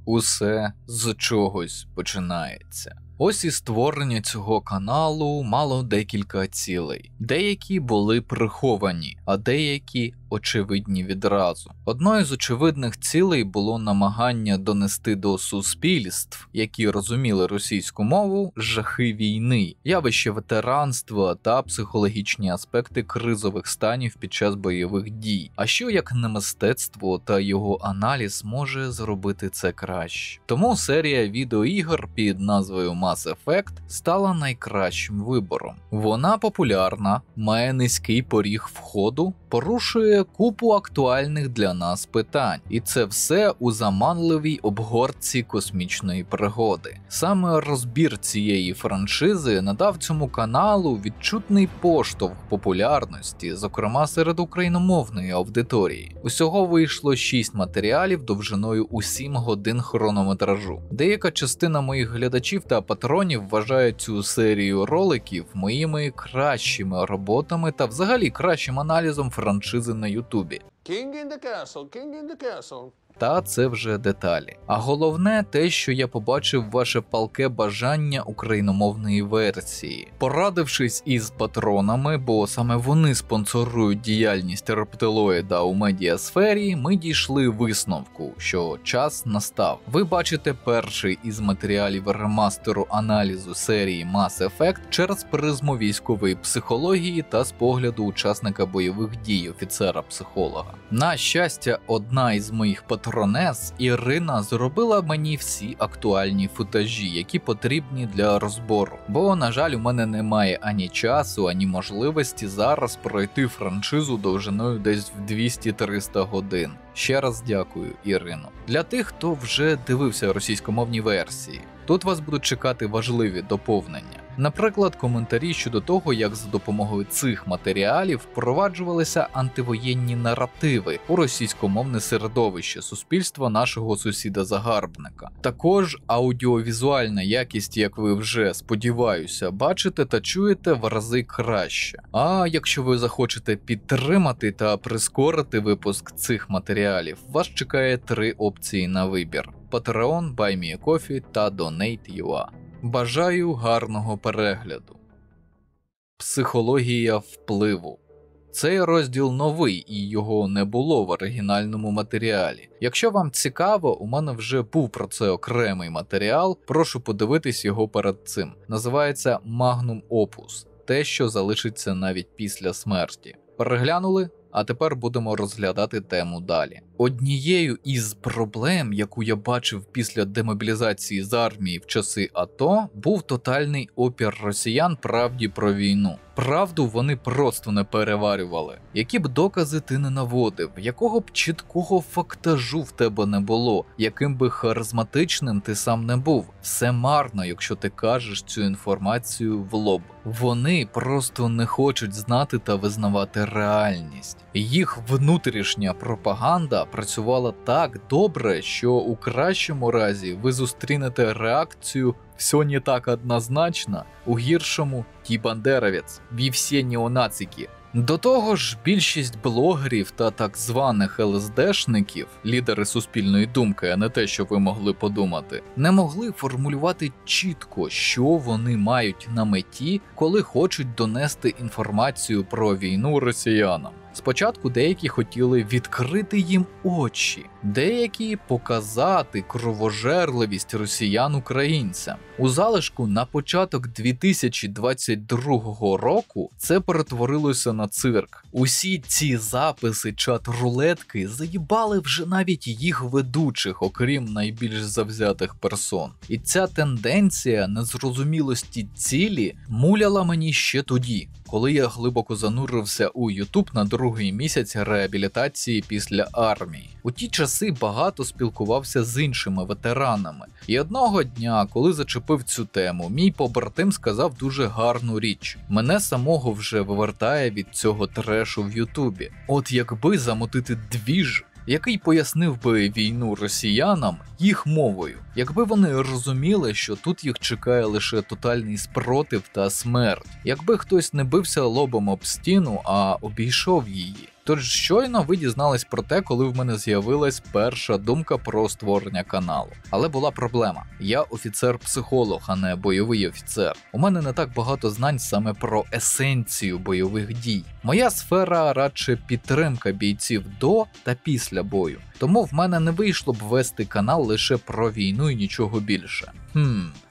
Усе з чогось починається. Ось і створення цього каналу мало декілька цілей. Деякі були приховані, а деякі очевидні відразу. Одною з очевидних цілей було намагання донести до суспільств, які розуміли російську мову, жахи війни, явище ветеранства та психологічні аспекти кризових станів під час бойових дій. А що як не мистецтво та його аналіз може зробити це краще? Тому серія відеоігр під назвою Mass Effect стала найкращим вибором. Вона популярна, має низький поріг входу, порушує купу актуальних для нас питань. І це все у заманливій обгортці космічної пригоди. Саме розбір цієї франшизи надав цьому каналу відчутний поштовх популярності, зокрема серед україномовної аудиторії. Усього вийшло 6 матеріалів довжиною у 7 годин хронометражу. Деяка частина моїх глядачів та патронів вважає цю серію роликів моїми кращими роботами та взагалі кращим аналізом франшизи на Ютубі. King in the castle, king in the castle. Та це вже деталі. А головне те, що я побачив ваше палке бажання україномовної версії. Порадившись із патронами, бо саме вони спонсорують діяльність рептилоїда у медіасфері, ми дійшли висновку, що час настав. Ви бачите перший із матеріалів ремастеру аналізу серії Mass Effect через призму військової психології та з погляду учасника бойових дій офіцера-психолога. На щастя, одна із моїх патронес, Ірина, зробила мені всі актуальні футажі, які потрібні для розбору. Бо, на жаль, у мене немає ані часу, ані можливості зараз пройти франшизу довжиною десь в 200-300 годин. Ще раз дякую, Ірино. Для тих, хто вже дивився російськомовні версії, тут вас будуть чекати важливі доповнення. Наприклад, коментарі щодо того, як за допомогою цих матеріалів впроваджувалися антивоєнні наративи у російськомовне середовище суспільства нашого сусіда-загарбника. Також аудіовізуальна якість, як ви вже, сподіваюся, бачите та чуєте в рази краще. А якщо ви захочете підтримати та прискорити випуск цих матеріалів, вас чекає 3 опції на вибір: Patreon, Buy Me a Coffee та Donate.ua. Бажаю гарного перегляду. Психологія впливу. Цей розділ новий і його не було в оригінальному матеріалі. Якщо вам цікаво, у мене вже був про це окремий матеріал, прошу подивитись його перед цим. Називається Magnum Opus – те, що залишиться навіть після смерті. Переглянули? А тепер будемо розглядати тему далі. Однією із проблем, яку я бачив після демобілізації з армії в часи АТО, був тотальний опір росіян правді про війну. Правду вони просто не переварювали. Які б докази ти не наводив, якого б чіткого фактажу в тебе не було, яким би харизматичним ти сам не був, все марно, якщо ти кажеш цю інформацію в лоб. Вони просто не хочуть знати та визнавати реальність. Їх внутрішня пропаганда працювала так добре, що у кращому разі ви зустрінете реакцію «все не так однозначно», у гіршому «ті бандеровець, ви всі неонацики». До того ж, більшість блогерів та так званих ЛСДшників, лідери суспільної думки, а не те, що ви могли подумати, не могли формулювати чітко, що вони мають на меті, коли хочуть донести інформацію про війну росіянам. Спочатку деякі хотіли відкрити їм очі, деякі показати кровожерливість росіян українцям. У залишку на початок 2022 року це перетворилося на цирк. Усі ці записи чат-рулетки заїбали вже навіть їх ведучих, окрім найбільш завзятих персон. І ця тенденція незрозумілості цілі муляла мені ще тоді, коли я глибоко занурився у YouTube на другий місяць реабілітації після армії. У ті часи багато спілкувався з іншими ветеранами. І одного дня, коли зачепив цю тему, мій побратим сказав дуже гарну річ. Мене самого вже вивертає від цього трешу в Ютубі. От якби замотити двіж, який пояснив би війну росіянам їх мовою, якби вони розуміли, що тут їх чекає лише тотальний спротив та смерть, якби хтось не бився лобом об стіну, а обійшов її. Тож щойно ви дізнались про те, коли в мене з'явилась перша думка про створення каналу. Але була проблема. Я офіцер-психолог, а не бойовий офіцер. У мене не так багато знань саме про есенцію бойових дій. Моя сфера радше підтримка бійців до та після бою. Тому в мене не вийшло б вести канал лише про війну і нічого більше.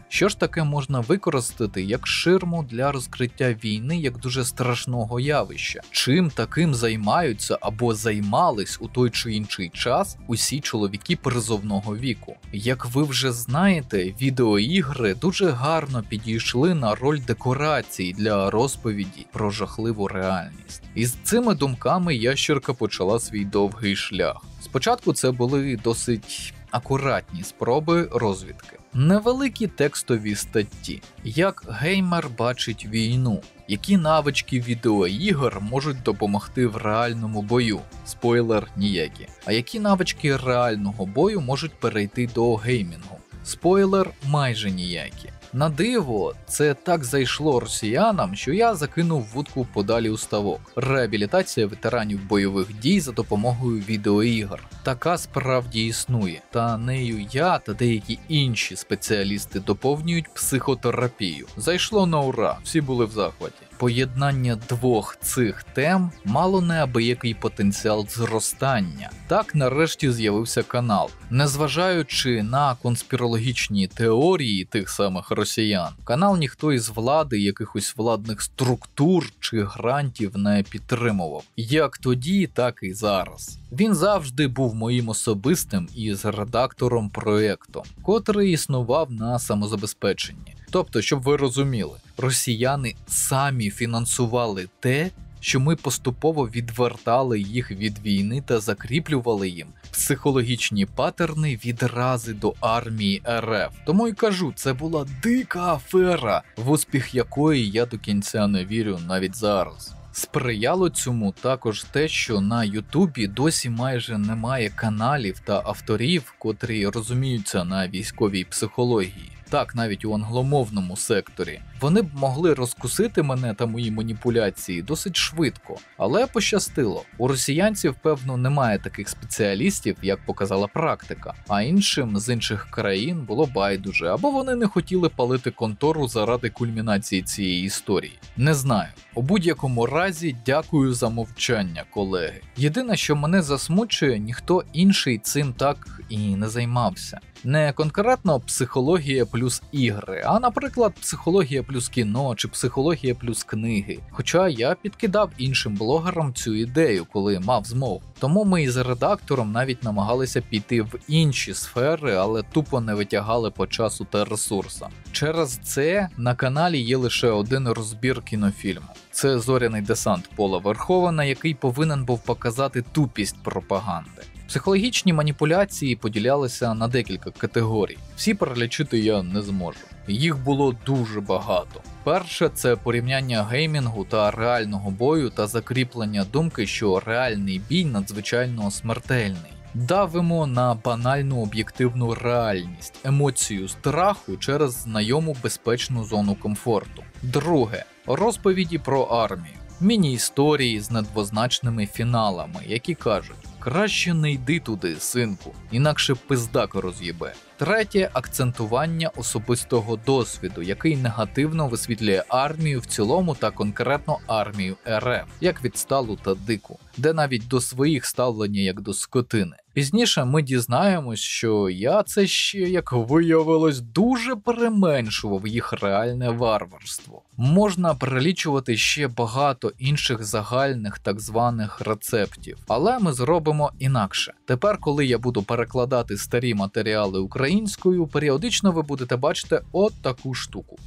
Що ж таке можна використати як ширму для розкриття війни як дуже страшного явища? Чим таким займаються або займались у той чи інший час усі чоловіки призовного віку? Як ви вже знаєте, відеоігри дуже гарно підійшли на роль декорацій для розповіді про жахливу реальність. І з цими думками ящерка почала свій довгий шлях. Спочатку це були досить акуратні спроби розвідки. Невеликі текстові статті, як геймер бачить війну, які навички відеоігр можуть допомогти в реальному бою, спойлер ніякі, а які навички реального бою можуть перейти до геймінгу, спойлер майже ніякі. На диво, це так зайшло росіянам, що я закинув вудку подалі у ставок. Реабілітація ветеранів бойових дій за допомогою відеоігр. Така справді існує, та нею я та деякі інші спеціалісти доповнюють психотерапію. Зайшло на ура, всі були в захваті. Поєднання двох цих тем мало неабиякий потенціал зростання. Так нарешті з'явився канал. Незважаючи на конспірологічні теорії тих самих росіян, канал ніхто із влади, якихось владних структур чи грантів не підтримував. Як тоді, так і зараз. Він завжди був моїм особистим із редактором проєкту, котрий існував на самозабезпеченні. Тобто, щоб ви розуміли, росіяни самі фінансували те, що ми поступово відвертали їх від війни та закріплювали їм психологічні паттерни відрази до армії РФ. Тому й кажу, це була дика афера, в успіх якої я до кінця не вірю навіть зараз. Сприяло цьому також те, що на Ютубі досі майже немає каналів та авторів, котрі розуміються на військовій психології. Так, навіть у англомовному секторі. Вони б могли розкусити мене та мої маніпуляції досить швидко, але пощастило. У росіянців, певно, немає таких спеціалістів, як показала практика, а іншим з інших країн було байдуже, або вони не хотіли палити контору заради кульмінації цієї історії. Не знаю. У будь-якому разі, дякую за мовчання, колеги. Єдине, що мене засмучує, ніхто інший цим так і не займався. Не конкретно психологія плюс ігри, а, наприклад, психологія плюс кіно чи психологія плюс книги. Хоча я підкидав іншим блогерам цю ідею, коли мав змогу. Тому ми із редактором навіть намагалися піти в інші сфери, але тупо не витягали по часу та ресурсам. Через це на каналі є лише один розбір кінофільму. Це «Зоряний десант» Пола Верховена, який повинен був показати тупість пропаганди. Психологічні маніпуляції поділялися на декілька категорій. Всі перелічити я не зможу. Їх було дуже багато. Перше – це порівняння геймінгу та реального бою та закріплення думки, що реальний бій надзвичайно смертельний. Давимо на банальну об'єктивну реальність, емоцію страху через знайому безпечну зону комфорту. Друге – розповіді про армію. Міні-історії з недвозначними фіналами, які кажуть: краще не йди туди, синку, інакше пиздак роз'єбе. Третє – акцентування особистого досвіду, який негативно висвітлює армію в цілому та конкретно армію РФ, як відсталу та дику, де навіть до своїх ставлення як до скотини. Пізніше ми дізнаємось, що я це ще, як виявилось, дуже переменшував їх реальне варварство. Можна перелічувати ще багато інших загальних так званих рецептів, але ми зробимо інакше. Тепер, коли я буду перекладати старі матеріали українською, періодично ви будете бачити от таку штуку.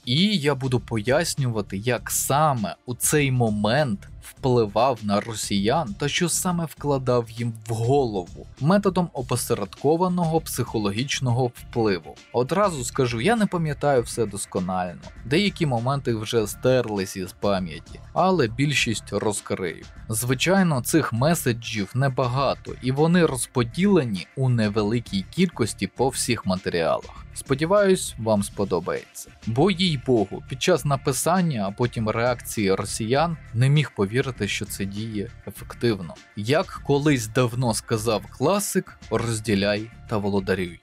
І я буду пояснювати, як саме у цей момент впливав на росіян та що саме вкладав їм в голову методом опосередкованого психологічного впливу. Одразу скажу, я не пам'ятаю все досконально, деякі моменти вже стерлись із пам'яті, але більшість розкрию. Звичайно, цих меседжів небагато, і вони розподілені у невеликій кількості по всіх матеріалах. Сподіваюсь, вам сподобається. Бо, їй-богу, під час написання, а потім реакції росіян не міг повірити, що це діє ефективно. Як колись давно сказав класик, розділяй та володарюй.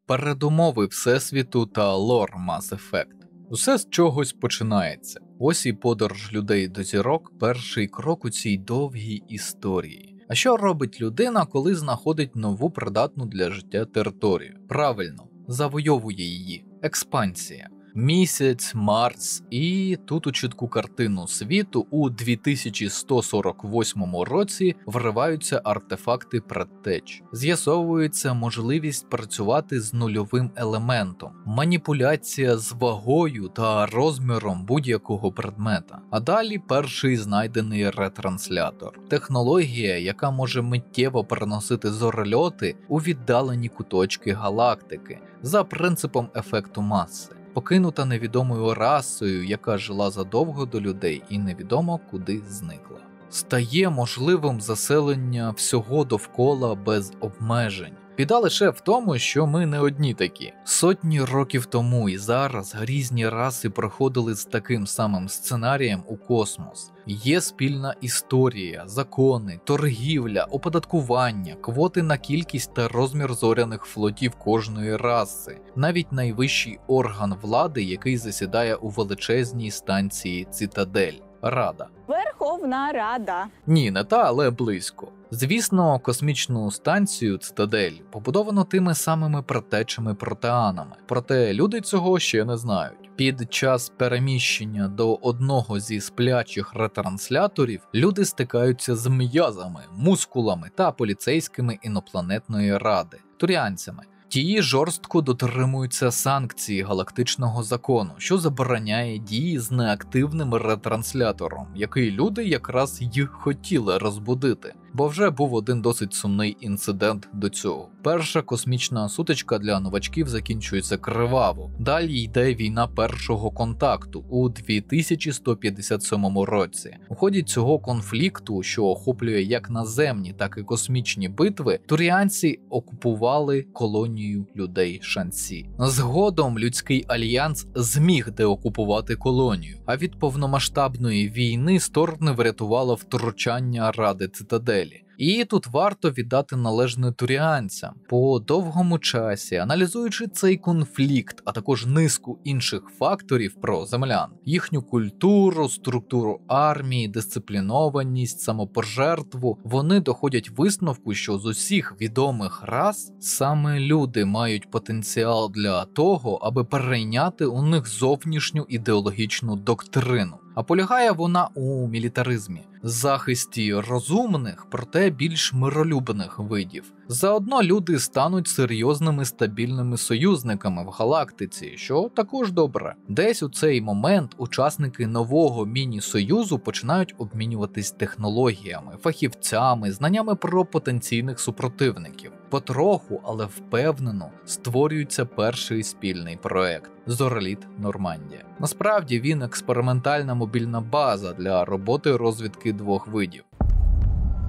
Передумови Всесвіту та лор Mass Effect. Усе з чогось починається. Ось і подорож людей до зірок – перший крок у цій довгій історії. А що робить людина, коли знаходить нову придатну для життя територію? Правильно, завойовує її. Експансія. Місяць, Марс, і тут у чітку картину світу у 2148 році вриваються артефакти предтеч. З'ясовується можливість працювати з нульовим елементом, маніпуляція з вагою та розміром будь-якого предмета. А далі перший знайдений ретранслятор. Технологія, яка може миттєво переносити зорольоти у віддалені куточки галактики за принципом ефекту маси. Покинута невідомою расою, яка жила задовго до людей і невідомо куди зникла. Стає можливим заселення всього довкола без обмежень. Біда лише в тому, що ми не одні такі. Сотні років тому і зараз різні раси проходили з таким самим сценарієм у космос. Є спільна історія, закони, торгівля, оподаткування, квоти на кількість та розмір зоряних флотів кожної раси, навіть найвищий орган влади, який засідає у величезній станції Цитадель – Рада. Верховна Рада. Ні, не та, але близько. Звісно, космічну станцію Цитадель побудовано тими самими предтечами-протеанами, проте люди цього ще не знають. Під час переміщення до одного зі сплячих ретрансляторів люди стикаються з м'язами, мускулами та поліцейськими інопланетної ради – туріанцями. Ті жорстко дотримуються санкцій галактичного закону, що забороняє дії з неактивним ретранслятором, який люди якраз й хотіли розбудити. Бо вже був один досить сумний інцидент до цього. Перша космічна сутичка для новачків закінчується криваво. Далі йде війна першого контакту у 2157 році. У ході цього конфлікту, що охоплює як наземні, так і космічні битви, туріанці окупували колонію людей Шансі. Згодом людський альянс зміг деокупувати колонію, а від повномасштабної війни сторони врятувало втручання Ради Цитадель. І тут варто віддати належне туріанцям. По довгому часі, аналізуючи цей конфлікт, а також низку інших факторів про землян, їхню культуру, структуру армії, дисциплінованість, самопожертву, вони доходять висновку, що з усіх відомих рас саме люди мають потенціал для того, аби перейняти у них зовнішню ідеологічну доктрину. А полягає вона у мілітаризмі, захисті розумних, проте більш миролюбних видів. Заодно люди стануть серйозними стабільними союзниками в галактиці, що також добре. Десь у цей момент учасники нового міні-союзу починають обмінюватись технологіями, фахівцями, знаннями про потенційних супротивників. Потроху, але впевнено, створюється перший спільний проект – Зореліт Нормандія. Насправді він експериментальна мобільна база для роботи розвідки двох видів.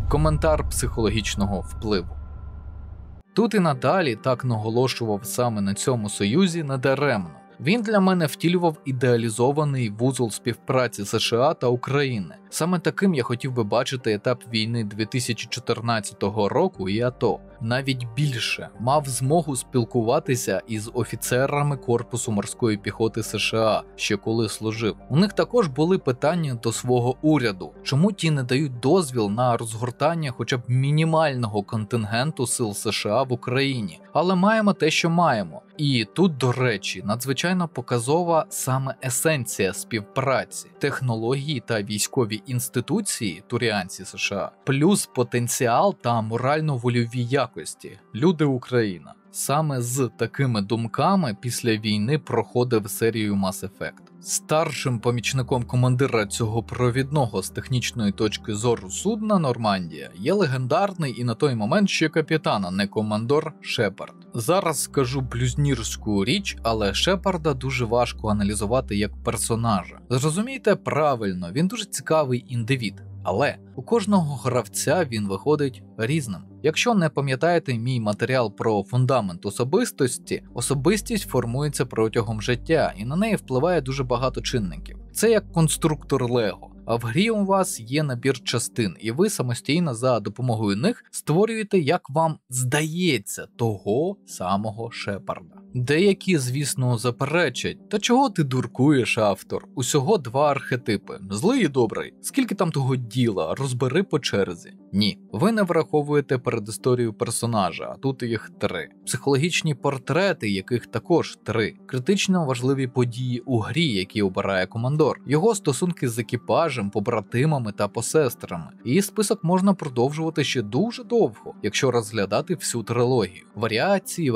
Коментар психологічного впливу. Тут і надалі так наголошував саме на цьому союзі недаремно. Він для мене втілював ідеалізований вузол співпраці США та України. Саме таким я хотів би бачити етап війни 2014 року і АТО. Навіть більше, мав змогу спілкуватися із офіцерами Корпусу морської піхоти США, ще коли служив. У них також були питання до свого уряду, чому ті не дають дозвіл на розгортання хоча б мінімального контингенту сил США в Україні. Але маємо те, що маємо. І тут, до речі, надзвичайно показова саме есенція співпраці, технології та військові інституції туріанці США, плюс потенціал та морально-вольові якості люди Україна. Саме з такими думками після війни проходив серію Mass Effect. Старшим помічником командира цього провідного з технічної точки зору судна Нормандія є легендарний і на той момент ще капітан, а не командор Шепард. Зараз скажу блюзнірську річ, але Шепарда дуже важко аналізувати як персонажа. Зрозумійте правильно, він дуже цікавий індивід. Але у кожного гравця він виходить різним. Якщо не пам'ятаєте мій матеріал про фундамент особистості, особистість формується протягом життя і на неї впливає дуже багато чинників. Це як конструктор Лего. А в грі у вас є набір частин, і ви самостійно за допомогою них створюєте, як вам здається, того самого Шепарда. Деякі, звісно, заперечать, та чого ти дуркуєш, автор? Усього 2 архетипи – злий і добрий. Скільки там того діла, розбери по черзі. Ні, ви не враховуєте передісторію персонажа, а тут їх 3. Психологічні портрети, яких також 3. Критично важливі події у грі, які обирає командор. Його стосунки з екіпажем, побратимами та посестрами. І список можна продовжувати ще дуже довго, якщо розглядати всю трилогію. Варіації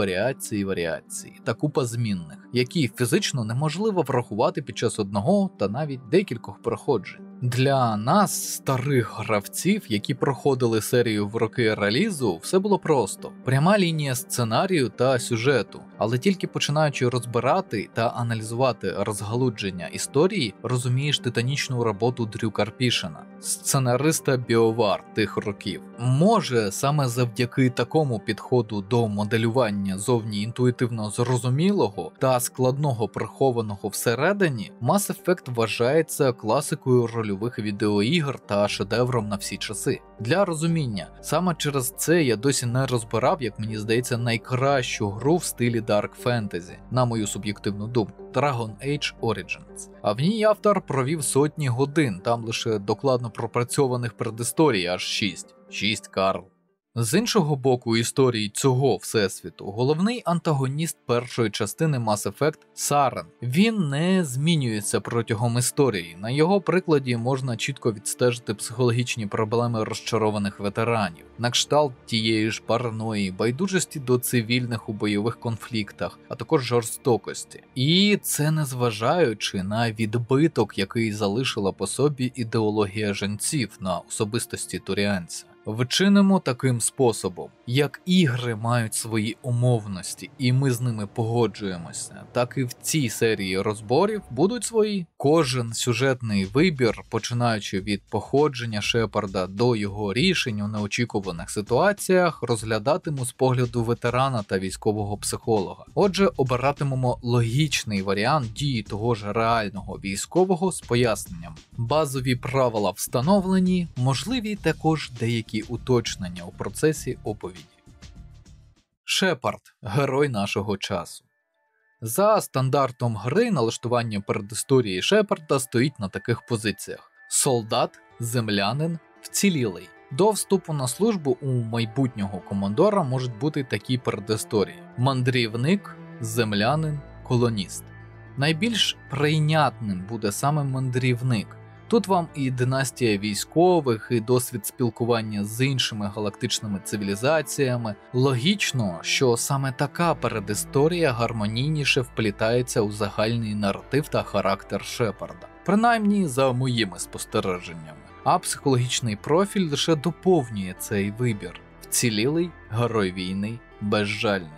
та купа змінних, які фізично неможливо врахувати під час одного та навіть декількох проходжень. Для нас, старих гравців, які проходили серію в роки релізу, все було просто. Пряма лінія сценарію та сюжету. Але тільки починаючи розбирати та аналізувати розгалудження історії, розумієш титанічну роботу Дрю Карпішина, сценариста BioWare тих років. Може, саме завдяки такому підходу до моделювання зовні інтуїтивно зрозумілого та складного прихованого всередині, Mass Effect вважається класикою рольових відеоігр та шедевром на всі часи. Для розуміння, саме через це я досі не розбирав, як мені здається, найкращу гру в стилі Dark Fantasy, на мою суб'єктивну думку, Dragon Age Origins. А в ній автор провів сотні годин, там лише докладно пропрацьованих предісторій аж 6. 6, Карл. З іншого боку історії цього всесвіту, головний антагоніст першої частини Mass Effect – Сарен. Він не змінюється протягом історії. На його прикладі можна чітко відстежити психологічні проблеми розчарованих ветеранів, на кшталт тієї ж параної, байдужості до цивільних у бойових конфліктах, а також жорстокості. І це незважаючи на відбиток, який залишила по собі ідеологія жінців на особистості туріанця. Вчинимо таким способом. Як ігри мають свої умовності, і ми з ними погоджуємося, так і в цій серії розборів будуть свої. Кожен сюжетний вибір, починаючи від походження Шепарда до його рішень у неочікуваних ситуаціях, розглядатиму з погляду ветерана та військового психолога. Отже, обиратимемо логічний варіант дії того ж реального військового з поясненням. Базові правила встановлені, можливі також деякі уточнення у процесі оповіді. Шепард – герой нашого часу. За стандартом гри налаштування передісторії Шепарда стоїть на таких позиціях: солдат, землянин, вцілілий. До вступу на службу у майбутнього командора можуть бути такі передісторії: мандрівник, землянин, колоніст. Найбільш прийнятним буде саме мандрівник. Тут вам і династія військових, і досвід спілкування з іншими галактичними цивілізаціями. Логічно, що саме така передісторія гармонійніше вплітається у загальний наратив та характер Шепарда. Принаймні, за моїми спостереженнями. А психологічний профіль лише доповнює цей вибір. Вцілілий, герой війни, безжальний.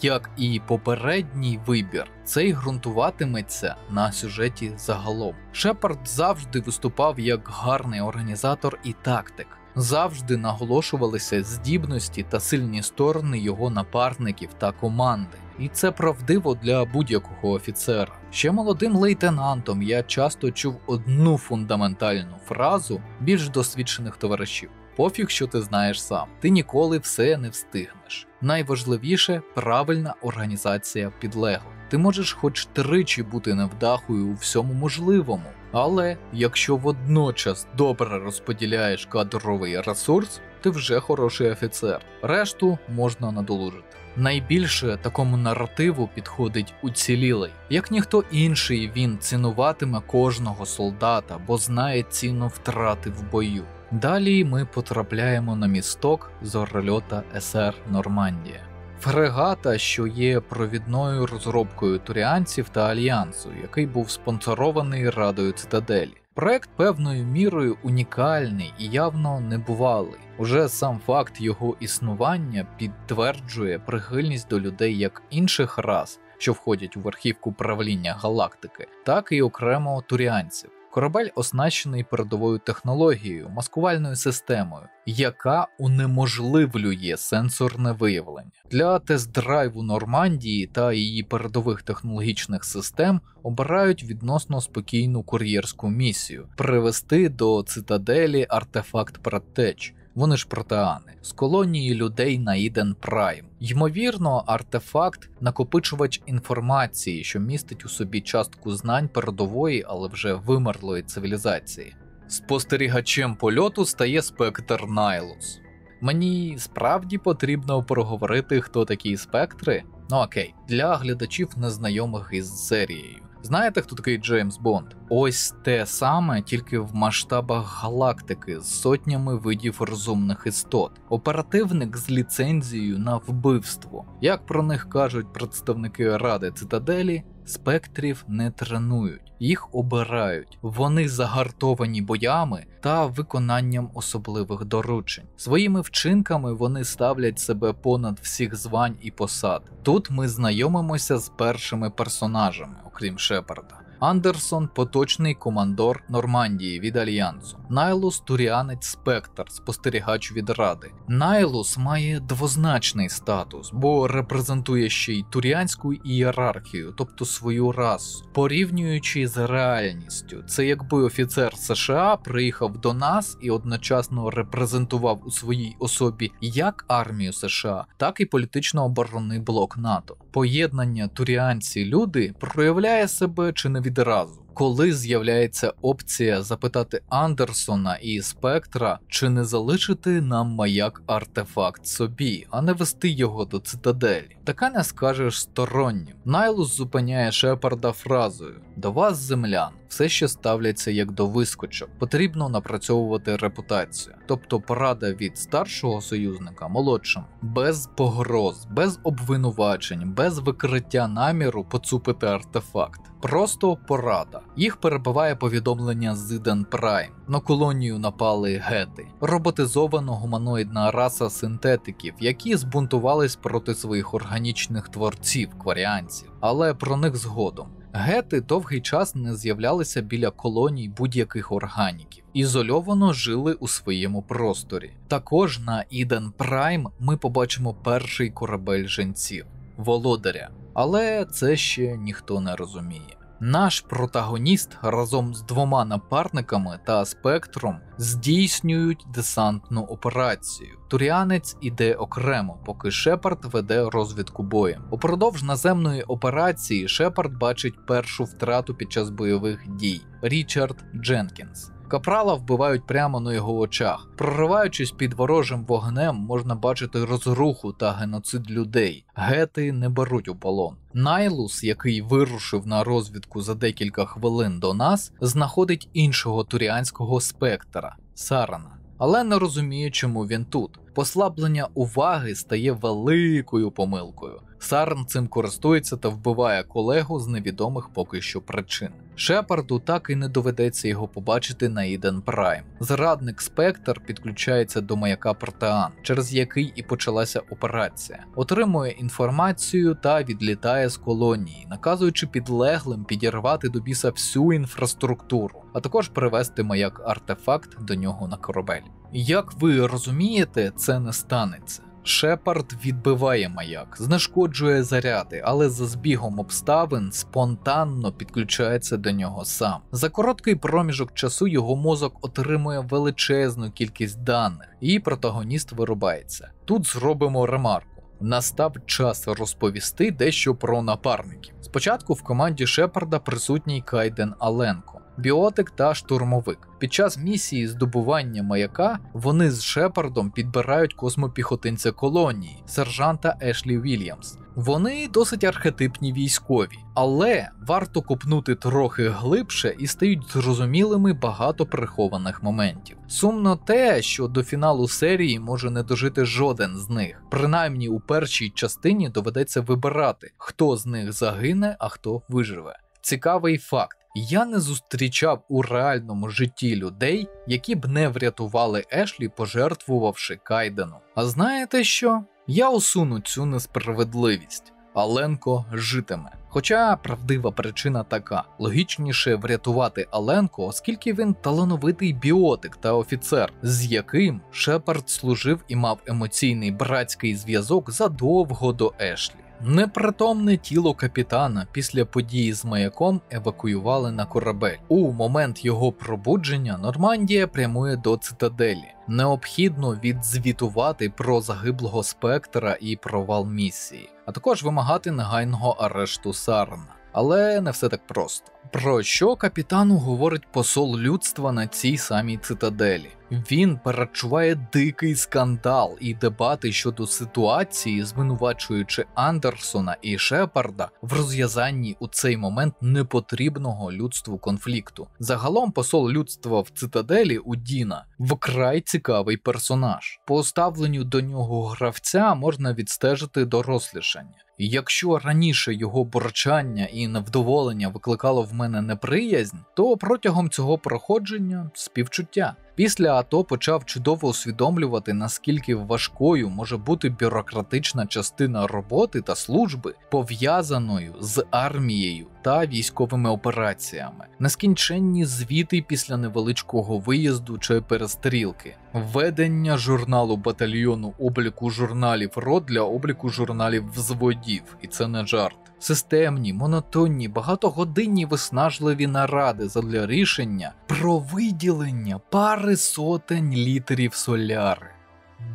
Як і попередній вибір, цей ґрунтуватиметься на сюжеті загалом. Шепард завжди виступав як гарний організатор і тактик. Завжди наголошувалися здібності та сильні сторони його напарників та команди. І це правдиво для будь-якого офіцера. Ще молодим лейтенантом я часто чув одну фундаментальну фразу більш досвідчених товаришів: пофіг, що ти знаєш сам, ти ніколи все не встигнеш. Найважливіше – правильна організація підлеглих. Ти можеш хоч тричі бути невдахою у всьому можливому, але якщо водночас добре розподіляєш кадровий ресурс, ти вже хороший офіцер. Решту можна надолужити. Найбільше такому наративу підходить уцілілий. Як ніхто інший, він цінуватиме кожного солдата, бо знає ціну втрати в бою. Далі ми потрапляємо на місток зорольота СР Нормандія. фрегата, що є провідною розробкою туріанців та Альянсу, який був спонсорований Радою Цитаделі. Проект певною мірою унікальний і явно небувалий. Уже сам факт його існування підтверджує прихильність до людей як інших рас, що входять у верхівку правління галактики, так і окремо туріанців. Корабель оснащений передовою технологією, маскувальною системою, яка унеможливлює сенсорне виявлення. Для тест-драйву Нормандії та її передових технологічних систем обирають відносно спокійну кур'єрську місію – привезти до цитаделі артефакт предтеч. Вони ж протеани, з колонії людей на Іден Прайм. Ймовірно, артефакт – накопичувач інформації, що містить у собі частку знань передової, але вже вимерлої цивілізації. Спостерігачем польоту стає спектр Найлус. Мені справді потрібно проговорити, хто такі спектри? Ну окей, для глядачів незнайомих із серією. Знаєте, хто такий Джеймс Бонд? Ось те саме, тільки в масштабах галактики з сотнями видів розумних істот. Оперативник з ліцензією на вбивство. Як про них кажуть представники Ради Цитаделі, спектрів не тренують, їх обирають. Вони загартовані боями та виконанням особливих доручень. Своїми вчинками вони ставлять себе понад всіх звань і посад. Тут ми знайомимося з першими персонажами, окрім Шепарда. Андерсон – поточний командор Нормандії від Альянсу. Найлус – туріанець Спектр, спостерігач від Ради. Найлус має двозначний статус, бо репрезентує ще й туріанську ієрархію, тобто свою расу. Порівнюючи з реальністю, це якби офіцер США приїхав до нас і одночасно репрезентував у своїй особі як армію США, так і політично-оборонний блок НАТО. Поєднання туріанці-люди проявляє себе чи не відразу. Коли з'являється опція запитати Андерсона і Спектра, чи не залишити нам маяк-артефакт собі, а не вести його до цитаделі. Така не скажеш стороннім. Найлус зупиняє Шепарда фразою «До вас, землян, все ще ставляться як до вискочок, потрібно напрацьовувати репутацію». Тобто порада від старшого союзника молодшим, без погроз, без обвинувачень, без викриття наміру поцупити артефакт. Просто порада. Їх перебиває повідомлення з Іден Прайм. На колонію напали гети. Роботизована гуманоїдна раса синтетиків, які збунтувались проти своїх органічних творців, кваріанців. Але про них згодом. Гети довгий час не з'являлися біля колоній будь-яких органіків. Ізольовано жили у своєму просторі. Також на Іден Прайм ми побачимо перший корабель жінців – Володаря. Але це ще ніхто не розуміє. Наш протагоніст разом з двома напарниками та Спектром здійснюють десантну операцію. Туріанець іде окремо, поки Шепард веде розвідку боєм. Упродовж наземної операції Шепард бачить першу втрату під час бойових дій – Річард Дженкінс. Капрала вбивають прямо на його очах. Прориваючись під ворожим вогнем, можна бачити розруху та геноцид людей. Гети не беруть у полон. Найлус, який вирушив на розвідку за декілька хвилин до нас, знаходить іншого туріанського спектра – Сарана. Але не розуміє, чому він тут. Послаблення уваги стає великою помилкою. Сарн цим користується та вбиває колегу з невідомих поки що причин. Шепарду так і не доведеться його побачити на Іден Прайм. Зрадник Спектр підключається до маяка Протеан, через який і почалася операція. Отримує інформацію та відлітає з колонії, наказуючи підлеглим підірвати до біса всю інфраструктуру, а також привезти маяк-артефакт до нього на корабель. Як ви розумієте, це не станеться. Шепард відбиває маяк, знешкоджує заряди, але за збігом обставин спонтанно підключається до нього сам. За короткий проміжок часу його мозок отримує величезну кількість даних, і протагоніст вирубається. Тут зробимо ремарку. Настав час розповісти дещо про напарників. Спочатку в команді Шепарда присутній Кайден Аленко, біотик та штурмовик. Під час місії здобування маяка вони з Шепардом підбирають космопіхотинця колонії, сержанта Ешлі Вільямс. Вони досить архетипні військові, але варто копнути трохи глибше і стають зрозумілими багато прихованих моментів. Сумно те, що до фіналу серії може не дожити жоден з них. Принаймні у першій частині доведеться вибирати, хто з них загине, а хто виживе. Цікавий факт. Я не зустрічав у реальному житті людей, які б не врятували Ешлі, пожертвувавши Кайдену. А знаєте що? Я усуну цю несправедливість. Аленко житиме. Хоча правдива причина така. Логічніше врятувати Аленко, оскільки він талановитий біотик та офіцер, з яким Шепард служив і мав емоційний братський зв'язок задовго до Ешлі. Непритомне тіло капітана після події з маяком евакуювали на корабель. У момент його пробудження Нормандія прямує до цитаделі. Необхідно відзвітувати про загиблого Спектра і провал місії, а також вимагати негайного арешту Сарна. Але не все так просто. Про що капітану говорить посол людства на цій самій цитаделі? Він передчуває дикий скандал і дебати щодо ситуації, звинувачуючи Андерсона і Шепарда в розв'язанні у цей момент непотрібного людству конфлікту. Загалом посол людства в цитаделі у Діна вкрай цікавий персонаж. По ставленню до нього гравця можна відстежити дорослішання. Якщо раніше його бурчання і невдоволення викликало в мене неприязнь, то протягом цього проходження співчуття. Після АТО почав чудово усвідомлювати, наскільки важкою може бути бюрократична частина роботи та служби, пов'язаною з армією та військовими операціями, нескінченні звіти після невеличкого виїзду чи перестрілки, ведення журналу батальйону обліку журналів рот для обліку журналів взводів, і це не жарт. Системні, монотонні, багатогодинні виснажливі наради задля рішення про виділення пари сотень літрів соляри.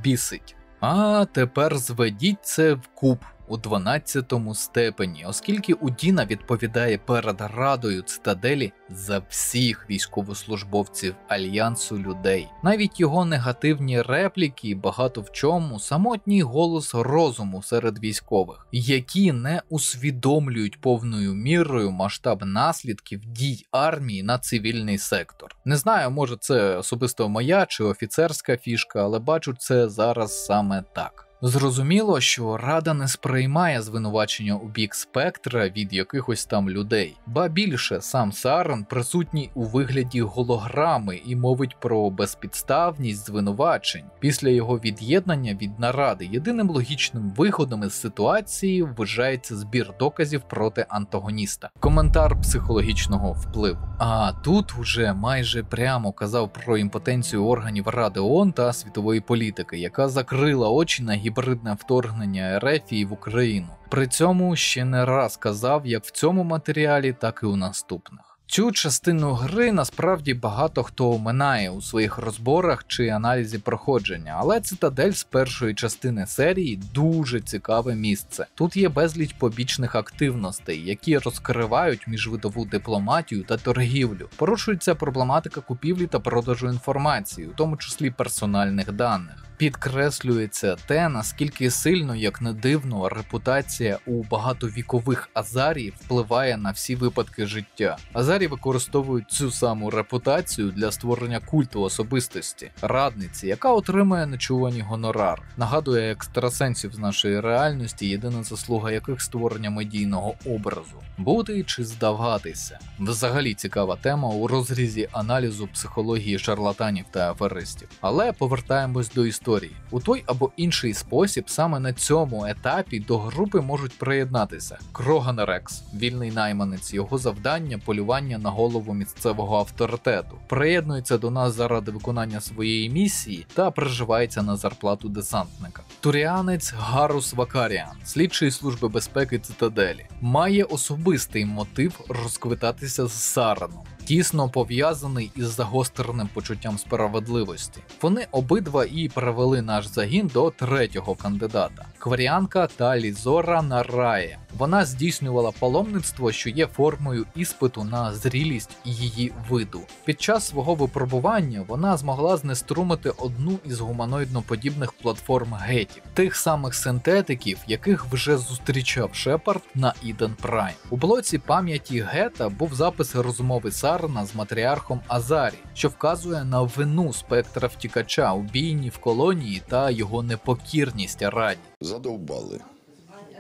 Бісить. А тепер зведіть це в куб у 12-му степені, оскільки Удіна відповідає перед Радою Цитаделі за всіх військовослужбовців Альянсу людей. Навіть його негативні репліки багато в чому самотній голос розуму серед військових, які не усвідомлюють повною мірою масштаб наслідків дій армії на цивільний сектор. Не знаю, може це особисто моя чи офіцерська фішка, але бачу це зараз саме так. Зрозуміло, що Рада не сприймає звинувачення у бік Спектра від якихось там людей. Ба більше, сам Сарен присутній у вигляді голограми і мовить про безпідставність звинувачень. Після його від'єднання від наради єдиним логічним виходом із ситуації вважається збір доказів проти антагоніста. Коментар психологічного впливу. А тут уже майже прямо казав про імпотенцію органів Ради ООН та світової політики, яка закрила очі на гібридне вторгнення Ерефії в Україну. При цьому ще не раз казав як в цьому матеріалі, так і у наступних. Цю частину гри насправді багато хто оминає у своїх розборах чи аналізі проходження, але Цитадель з першої частини серії дуже цікаве місце. Тут є безліч побічних активностей, які розкривають міжвидову дипломатію та торгівлю. Порушується проблематика купівлі та продажу інформації, у тому числі персональних даних. Підкреслюється те, наскільки сильно, як не дивно, репутація у багатовікових азарів впливає на всі випадки життя. Азарі використовують цю саму репутацію для створення культу особистості, радниці, яка отримує нечувані гонорари. Нагадує екстрасенсів з нашої реальності, єдина заслуга яких створення медійного образу. Бути чи здаватися? Взагалі цікава тема у розрізі аналізу психології шарлатанів та аферистів. Але повертаємось до історії. У той або інший спосіб саме на цьому етапі до групи можуть приєднатися Кроган Рекс, вільний найманець, його завдання – полювання на голову місцевого авторитету. Приєднується до нас заради виконання своєї місії та приживається на зарплату десантника. Туріанець Гарус Вакаріан, слідчий служби безпеки Цитаделі, має особистий мотив розквитатися з Сареном. тісно пов'язаний із загостреним почуттям справедливості. Вони обидва і привели наш загін до третього кандидата – Кваріанка Талізора Нарає. Вона здійснювала паломництво, що є формою іспиту на зрілість її виду. Під час свого випробування вона змогла знеструмити одну із гуманоїдно-подібних платформ гетів, тих самих синтетиків, яких вже зустрічав Шепард на Іден Прайм. У блоці пам'яті Гета був запис розмови Сарена з матріархом Азарі, що вказує на вину спектра втікача у бійні в колонії та його непокірність Раді. Задовбали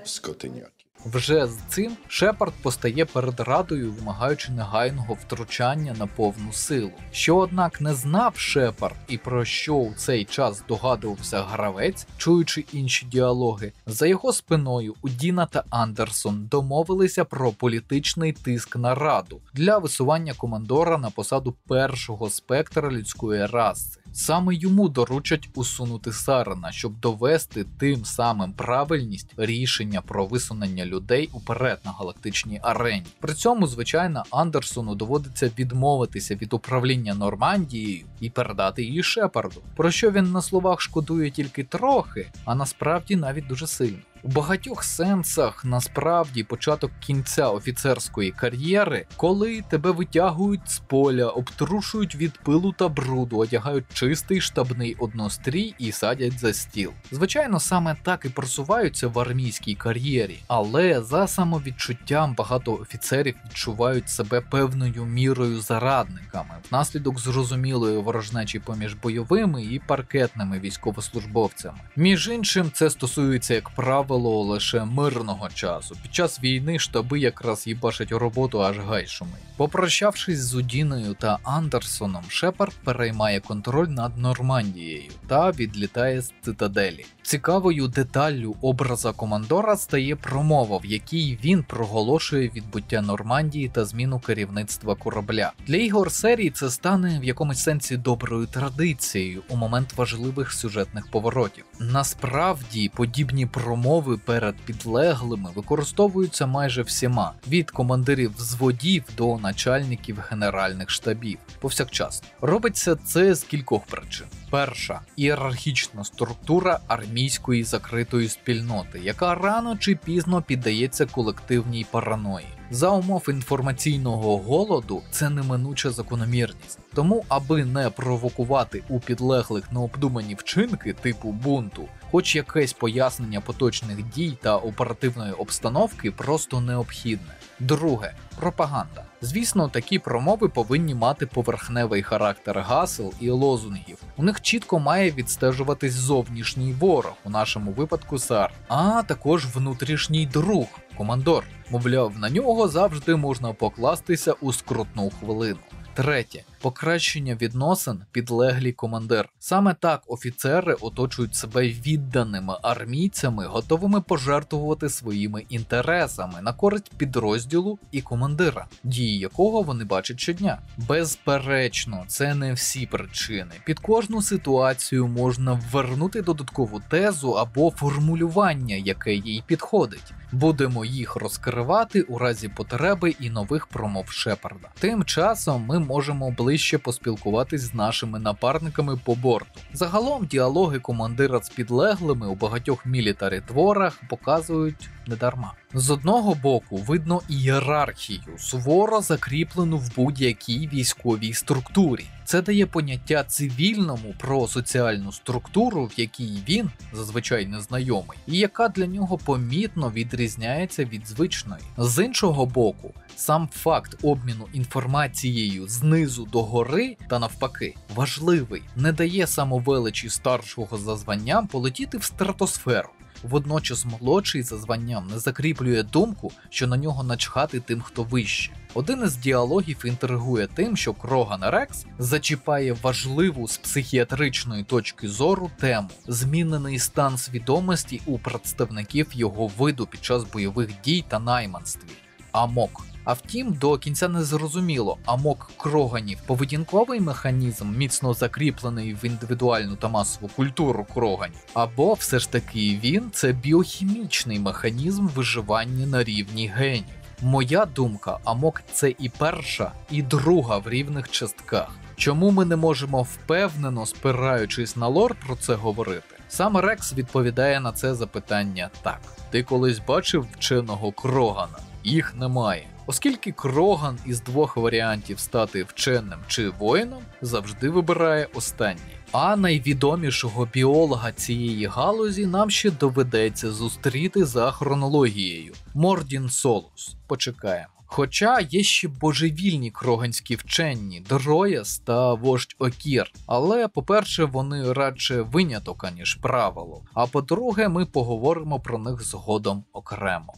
скотиняки. Вже з цим Шепард постає перед Радою, вимагаючи негайного втручання на повну силу. Що однак не знав Шепард і про що у цей час здогадувався гравець, чуючи інші діалоги, за його спиною Удіна та Андерсон домовилися про політичний тиск на Раду для висування командора на посаду першого спектра людської раси. Саме йому доручать усунути Сарена, щоб довести тим самим правильність рішення про висунення людей уперед на галактичній арені. При цьому, звичайно, Андерсону доводиться відмовитися від управління Нормандією і передати її Шепарду, про що він на словах шкодує тільки трохи, а насправді навіть дуже сильно. У багатьох сенсах насправді початок кінця офіцерської кар'єри, коли тебе витягують з поля, обтрушують від пилу та бруду, одягають чистий штабний однострій і садять за стіл. Звичайно, саме так і просуваються в армійській кар'єрі, але за самовідчуттям багато офіцерів відчувають себе певною мірою зарадниками, внаслідок зрозумілої ворожнечі поміж бойовими і паркетними військовослужбовцями. Між іншим, це стосується, як правило, лише мирного часу. Під час війни штаби якраз їбашать роботу аж гай шумить. Попрощавшись з Удіною та Андерсоном, Шепард переймає контроль над Нормандією та відлітає з цитаделі. Цікавою деталлю образа командора стає промова, в якій він проголошує відбуття Нормандії та зміну керівництва корабля. Для ігор серії це стане в якомусь сенсі доброю традицією у момент важливих сюжетних поворотів. Насправді, подібні промови перед підлеглими використовуються майже всіма, від командирів взводів до начальників генеральних штабів, повсякчас. Робиться це з кількох причин. Перша – ієрархічна структура армійської закритої спільноти, яка рано чи пізно піддається колективній параної. За умов інформаційного голоду це неминуча закономірність. Тому, аби не провокувати у підлеглих необдумані вчинки типу бунту, хоч якесь пояснення поточних дій та оперативної обстановки просто необхідне. Друге – пропаганда. Звісно, такі промови повинні мати поверхневий характер гасел і лозунгів. У них чітко має відстежуватись зовнішній ворог, у нашому випадку Сар, а також внутрішній друг, командор. Мовляв, на нього завжди можна покластися у скрутну хвилину. Третє. Покращення відносин підлеглі командир. Саме так офіцери оточують себе відданими армійцями, готовими пожертвувати своїми інтересами на користь підрозділу і командира, дії якого вони бачать щодня. Безперечно, це не всі причини. Під кожну ситуацію можна ввернути додаткову тезу або формулювання, яке їй підходить. Будемо їх розкривати у разі потреби і нових промов Шепарда. Тим часом ми можемо ближче поспілкуватись з нашими напарниками по борту. Загалом діалоги командира з підлеглими у багатьох мілітарі-творах показують недарма. З одного боку видно ієрархію, суворо закріплену в будь-якій військовій структурі. Це дає поняття цивільному про соціальну структуру, в якій він, зазвичай незнайомий, і яка для нього помітно відрізняється від звичної. З іншого боку, сам факт обміну інформацією знизу до гори та навпаки важливий, не дає самовеличі старшого за званням полетіти в стратосферу. Водночас молодший за званням не закріплює думку, що на нього начхати тим, хто вище. Один із діалогів інтригує тим, що Кроган Рекс зачіпає важливу з психіатричної точки зору тему – змінений стан свідомості у представників його виду під час бойових дій та найманстві – амок. А втім, до кінця не зрозуміло, амок Кроганів – поведінковий механізм, міцно закріплений в індивідуальну та масову культуру Кроганів, або все ж таки він – це біохімічний механізм виживання на рівні генів. Моя думка, Амок це і перша, і друга в рівних частках. Чому ми не можемо впевнено, спираючись на лор, про це говорити? Саме Рекс відповідає на це запитання так. Ти колись бачив вченого Крогана? Їх немає. Оскільки Кроган із двох варіантів стати вченим чи воїном завжди вибирає останній. А найвідомішого біолога цієї галузі нам ще доведеться зустріти за хронологією – Мордін Солус. Почекаємо. Хоча є ще божевільні кроганські вчені Дрояс та вождь Окір, але, по-перше, вони радше виняток, аніж правило, а по-друге, ми поговоримо про них згодом окремо.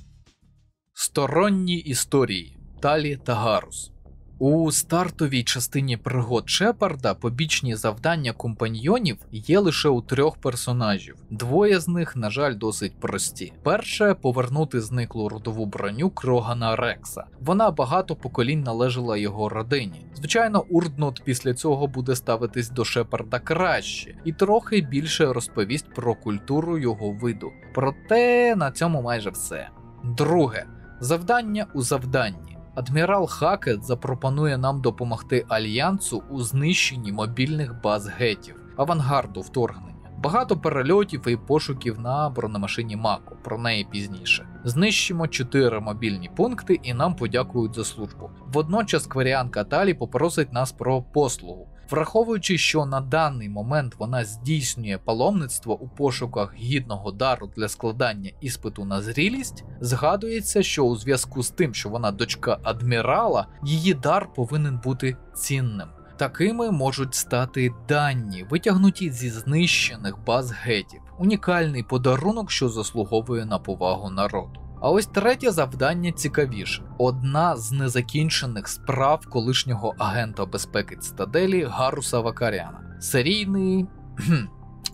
Сторонні історії Талі та Гарус. У стартовій частині пригод Шепарда побічні завдання компаньйонів є лише у 3 персонажів. Двоє з них, на жаль, досить прості. Перше – повернути зниклу родову броню Крогана Рекса. Вона багато поколінь належала його родині. Звичайно, Урднот після цього буде ставитись до Шепарда краще і трохи більше розповість про культуру його виду. Проте на цьому майже все. Друге – завдання у завданні. Адмірал Хакет запропонує нам допомогти Альянсу у знищенні мобільних баз гетів, авангарду вторгнення. Багато перельотів і пошуків на бронемашині Мако, про неї пізніше. Знищимо 4 мобільні пункти і нам подякують за службу. Водночас Кверіанка Талі попросить нас про послугу. Враховуючи, що на даний момент вона здійснює паломництво у пошуках гідного дару для складання іспиту на зрілість, згадується, що у зв'язку з тим, що вона дочка адмірала, її дар повинен бути цінним. Такими можуть стати дані, витягнуті зі знищених баз гетів. Унікальний подарунок, що заслуговує на повагу народу. А ось третє завдання цікавіше. Одна з незакінчених справ колишнього агента безпеки Цитаделі Гаруса Вакаряна. Серійний...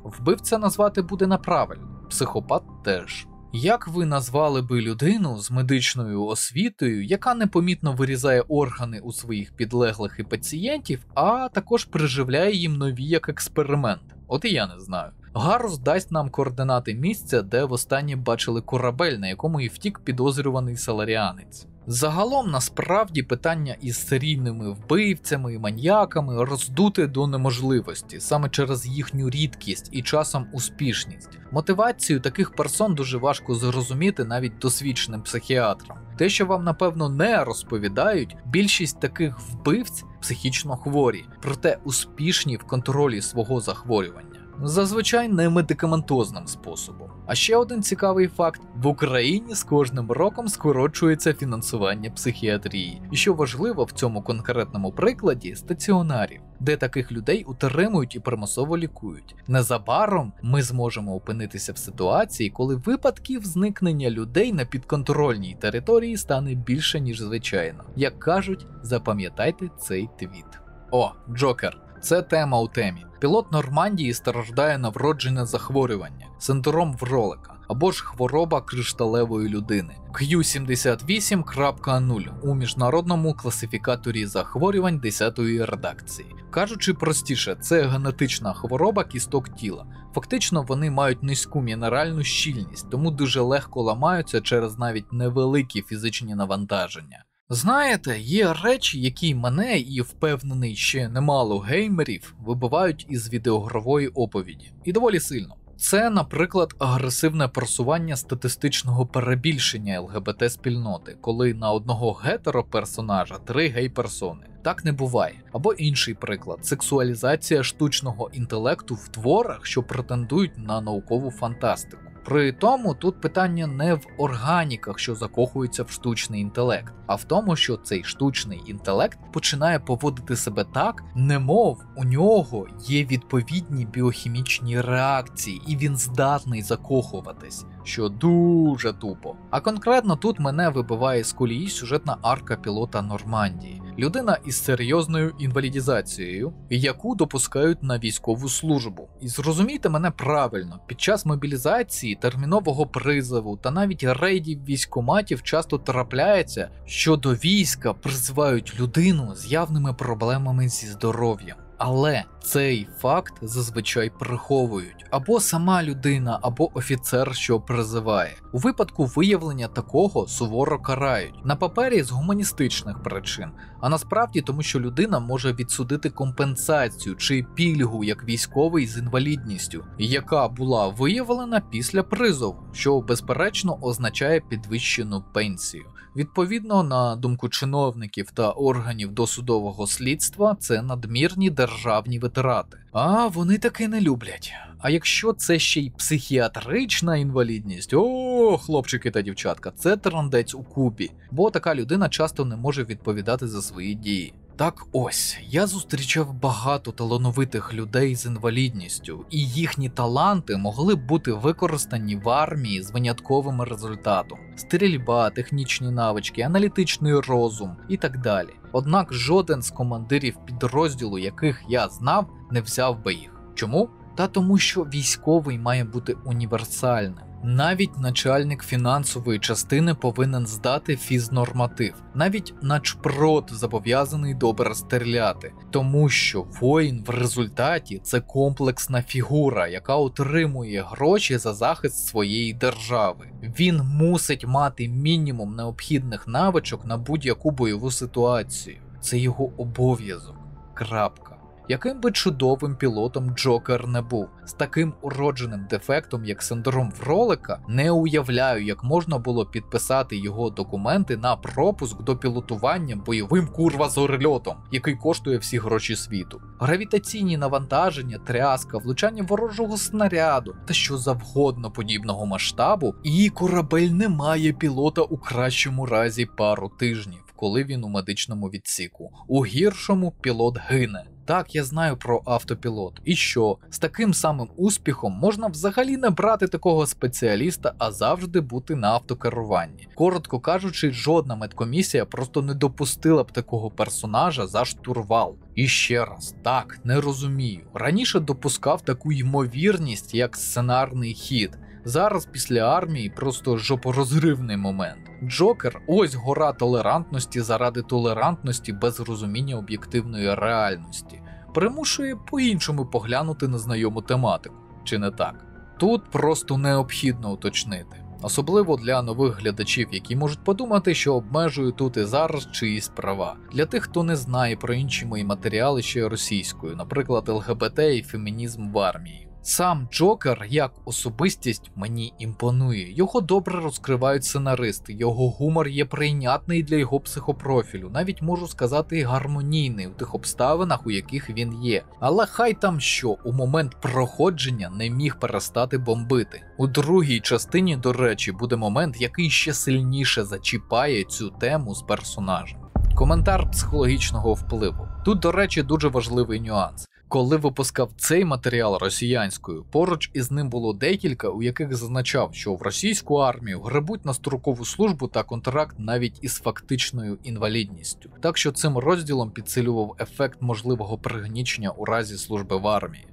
вбивця назвати буде неправильно, психопат теж. Як ви назвали би людину з медичною освітою, яка непомітно вирізає органи у своїх підлеглих і пацієнтів, а також приживляє їм нові як експеримент? От і я не знаю. Гарус дасть нам координати місця, де востаннє бачили корабель, на якому і втік підозрюваний саларіанець. Загалом, насправді, питання із серійними вбивцями і маньяками роздуте до неможливості, саме через їхню рідкість і часом успішність. Мотивацію таких персон дуже важко зрозуміти навіть досвідченим психіатрам. Те, що вам напевно не розповідають, більшість таких вбивць психічно хворі, проте успішні в контролі свого захворювання. Зазвичай не медикаментозним способом. А ще один цікавий факт – в Україні з кожним роком скорочується фінансування психіатрії. І що важливо в цьому конкретному прикладі – стаціонарів, де таких людей утримують і примусово лікують. Незабаром ми зможемо опинитися в ситуації, коли випадків зникнення людей на підконтрольній території стане більше, ніж звичайно. Як кажуть, запам'ятайте цей твіт. О, Джокер. Це тема у темі. Пілот Нормандії страждає на вроджене захворювання, синдром Вролика, або ж хвороба кришталевої людини, Q78.0 у міжнародному класифікаторі захворювань 10-ї редакції. Кажучи простіше, це генетична хвороба кісток тіла. Фактично вони мають низьку мінеральну щільність, тому дуже легко ламаються через навіть невеликі фізичні навантаження. Знаєте, є речі, які мене і, впевнений, ще немало геймерів вибивають із відеогрової оповіді. І доволі сильно. Це, наприклад, агресивне просування статистичного перебільшення ЛГБТ-спільноти, коли на одного гетеро-персонажа 3 гей-персони. Так не буває. Або інший приклад – сексуалізація штучного інтелекту в творах, що претендують на наукову фантастику. При тому тут питання не в органіках, що закохуються в штучний інтелект, а в тому, що цей штучний інтелект починає поводити себе так, немов у нього є відповідні біохімічні реакції, і він здатний закохуватись, що дуже тупо. А конкретно тут мене вибиває з колії сюжетна арка пілота Нормандії. Людина із серйозною інвалідізацією, яку допускають на військову службу. І зрозумійте мене правильно, під час мобілізації, термінового призову та навіть рейдів військкоматів часто трапляється, що до війська призивають людину з явними проблемами зі здоров'ям. Але цей факт зазвичай приховують або сама людина, або офіцер, що призиває. У випадку виявлення такого суворо карають. На папері з гуманістичних причин, а насправді тому, що людина може відсудити компенсацію чи пільгу як військовий з інвалідністю, яка була виявлена після призову, що безперечно означає підвищену пенсію. Відповідно, на думку чиновників та органів досудового слідства, це надмірні державні витрати. А вони таки не люблять. А якщо це ще й психіатрична інвалідність, хлопчики та дівчатка, це трандець у купі, бо така людина часто не може відповідати за свої дії. Так ось, я зустрічав багато талановитих людей з інвалідністю, і їхні таланти могли б бути використані в армії з винятковим результатом. Стрільба, технічні навички, аналітичний розум і так далі. Однак жоден з командирів підрозділу, яких я знав, не взяв би їх. Чому? Та тому, що військовий має бути універсальним. Навіть начальник фінансової частини повинен здати фізнорматив. Навіть начпрод зобов'язаний добре стріляти. Тому що воїн в результаті – це комплексна фігура, яка отримує гроші за захист своєї держави. Він мусить мати мінімум необхідних навичок на будь-яку бойову ситуацію. Це його обов'язок. Крапка. Яким би чудовим пілотом Джокер не був, з таким уродженим дефектом, як синдром Фролика, не уявляю, як можна було підписати його документи на пропуск до пілотування бойовим зорильотом, який коштує всі гроші світу. Гравітаційні навантаження, тряска, влучання ворожого снаряду та що завгодно подібного масштабу, і корабель не має пілота у кращому разі пару тижнів, коли він у медичному відсіку. У гіршому пілот гине. Так, я знаю про автопілот. І що? З таким самим успіхом можна взагалі не брати такого спеціаліста, а завжди бути на автокеруванні. Коротко кажучи, жодна медкомісія просто не допустила б такого персонажа за штурвал. І ще раз, так, не розумію. Раніше допускав таку ймовірність, як сценарний хід. Зараз після армії просто жопорозривний момент. Джокер – ось гора толерантності заради толерантності без розуміння об'єктивної реальності. Примушує по-іншому поглянути на знайому тематику. Чи не так? Тут просто необхідно уточнити. Особливо для нових глядачів, які можуть подумати, що обмежую тут і зараз чиїсь права. Для тих, хто не знає про інші мої матеріали ще російською, наприклад, ЛГБТ і фемінізм в армії. Сам Джокер як особистість мені імпонує. Його добре розкривають сценаристи, його гумор є прийнятний для його психопрофілю, навіть можу сказати гармонійний у тих обставинах, у яких він є. Але хай там що, у момент проходження не міг перестати бомбити. У другій частині, до речі, буде момент, який ще сильніше зачіпає цю тему з персонажем. Коментар психологічного впливу. Тут, до речі, дуже важливий нюанс. Коли випускав цей матеріал росіянською, поруч із ним було декілька, у яких зазначав, що в російську армію гребуть на строкову службу та контракт навіть із фактичною інвалідністю. Так що цим розділом підсилював ефект можливого пригнічення у разі служби в армії.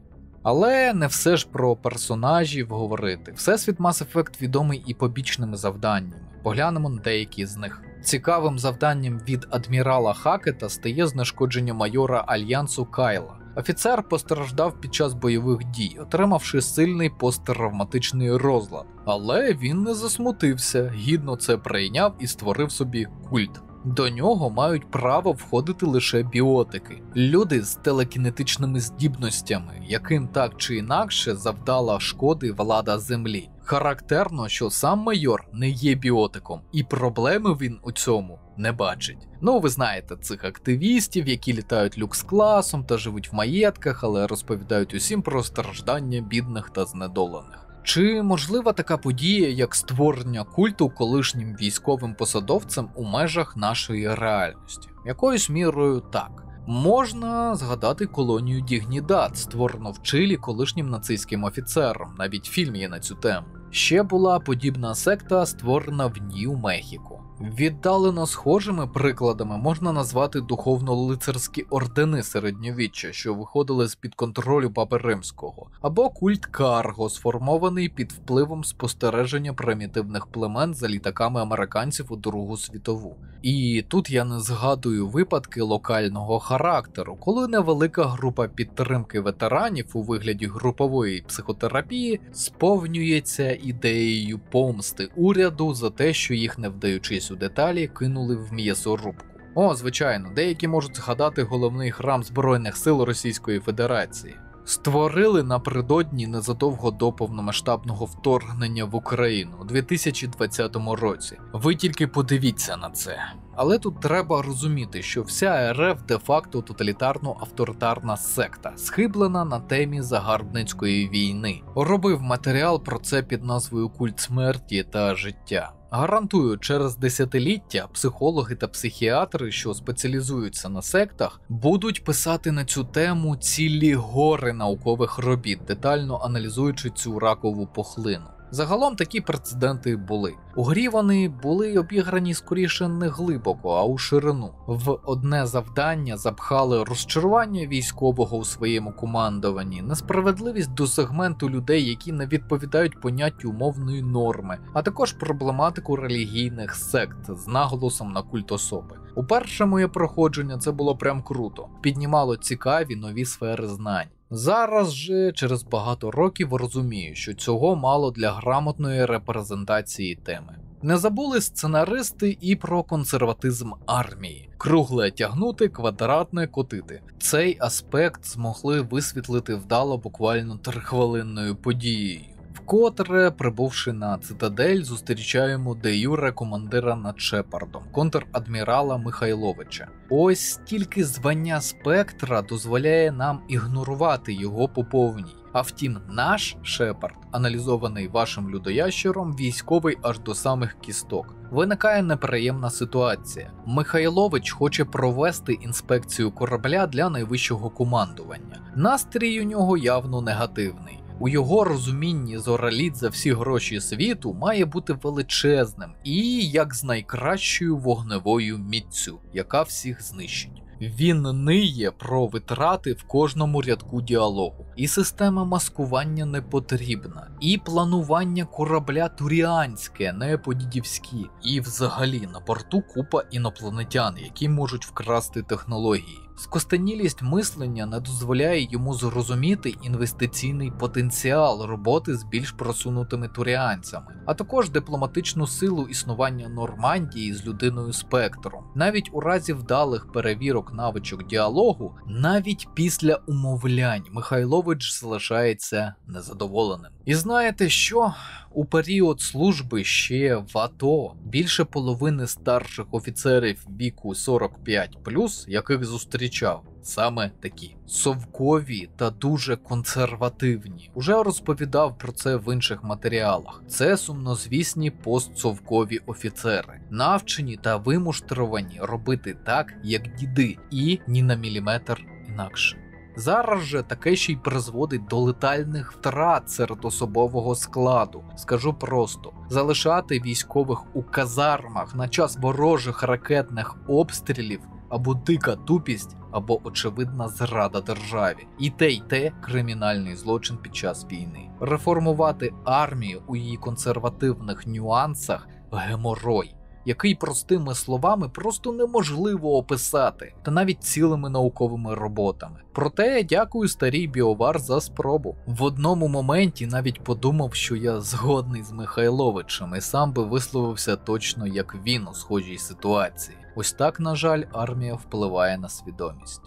Але не все ж про персонажів говорити. Всесвіт Mass Effect відомий і побічними завданнями. Поглянемо на деякі з них. Цікавим завданням від адмірала Хакета стає знешкодження майора Альянсу Кайла. Офіцер постраждав під час бойових дій, отримавши сильний посттравматичний розлад. Але він не засмутився, гідно це прийняв і створив собі культ. До нього мають право входити лише біотики. Люди з телекінетичними здібностями, яким так чи інакше завдала шкоди влада Землі. Характерно, що сам майор не є біотиком, і проблеми він у цьому не бачить. Ну, ви знаєте цих активістів, які літають люкс-класом та живуть в маєтках, але розповідають усім про страждання бідних та знедолених. Чи можлива така подія, як створення культу колишнім військовим посадовцем у межах нашої реальності? Якоюсь мірою так. Можна згадати колонію Дігнідад, створену в Чилі колишнім нацистським офіцером, навіть фільм є на цю тему. Ще була подібна секта, створена в Нью-Мехіко. Віддалено схожими прикладами можна назвати духовно-лицарські ордени середньовіччя, що виходили з-під контролю Папи Римського, або культ Карго, сформований під впливом спостереження примітивних племен за літаками американців у Другу світову. І тут я не згадую випадки локального характеру, коли невелика група підтримки ветеранів у вигляді групової психотерапії сповнюється ідеєю помсти уряду за те, що їх, не вдаючись у деталі, кинули в м'ясорубку. О, звичайно, деякі можуть згадати головний храм Збройних сил Російської Федерації. Створили напередодні незадовго до повномасштабного вторгнення в Україну у 2020 році. Ви тільки подивіться на це. Але тут треба розуміти, що вся РФ де-факто тоталітарно-авторитарна секта, схиблена на темі загарбницької війни. Робив матеріал про це під назвою «Культ смерті та життя». Гарантую, через десятиліття психологи та психіатри, що спеціалізуються на сектах, будуть писати на цю тему цілі гори наукових робіт, детально аналізуючи цю ракову пухлину. Загалом такі прецеденти були. У грі вони були обіграні скоріше не глибоко, а у ширину. В одне завдання запхали розчарування військового у своєму командуванні, несправедливість до сегменту людей, які не відповідають поняттю умовної норми, а також проблематику релігійних сект з наголосом на культ особи. У перше моє проходження це було прям круто, піднімало цікаві нові сфери знань. Зараз же, через багато років, розумію, що цього мало для грамотної репрезентації теми. Не забули сценаристи і про консерватизм армії. Кругле тягнути, квадратне котити. Цей аспект змогли висвітлити вдало буквально 3-хвилинною подією. Вкотре, прибувши на цитадель, зустрічаємо де-юре командира над Шепардом, контр-адмірала Михайловича. Ось стільки звання Спектра дозволяє нам ігнорувати його по повній. А втім, наш Шепард, аналізований вашим людоящером, військовий аж до самих кісток. Виникає неприємна ситуація. Михайлович хоче провести інспекцію корабля для найвищого командування. Настрій у нього явно негативний. У його розумінні зораліт за всі гроші світу має бути величезним і як з найкращою вогневою міццю, яка всіх знищить. Він ниє про витрати в кожному рядку діалогу. І система маскування не потрібна, і планування корабля туріанське, не по-дідівськи. І взагалі на борту купа інопланетян, які можуть вкрасти технології. Скостенілість мислення не дозволяє йому зрозуміти інвестиційний потенціал роботи з більш просунутими туріанцями, а також дипломатичну силу існування Нормандії з людиною Спектром. Навіть у разі вдалих перевірок навичок діалогу, навіть після умовлянь Михайлович залишається незадоволеним. І знаєте що? У період служби ще в АТО більше половини старших офіцерів віку 45+, яких зустрічав, саме такі совкові та дуже консервативні. Уже розповідав про це в інших матеріалах. Це сумнозвісні постсовкові офіцери, навчені та вимуштровані робити так, як діди, і ні на міліметр інакше. Зараз же таке ще й призводить до летальних втрат серед особового складу. Скажу просто, залишати військових у казармах на час ворожих ракетних обстрілів або дика тупість, або очевидна зрада державі. І те кримінальний злочин під час війни. Реформувати армію у її консервативних нюансах – геморой, який простими словами просто неможливо описати, та навіть цілими науковими роботами. Проте дякую старій BioWare за спробу. В одному моменті навіть подумав, що я згодний з Михайловичем і сам би висловився точно як він у схожій ситуації. Ось так, на жаль, армія впливає на свідомість.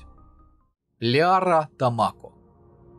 Ліара та Мако.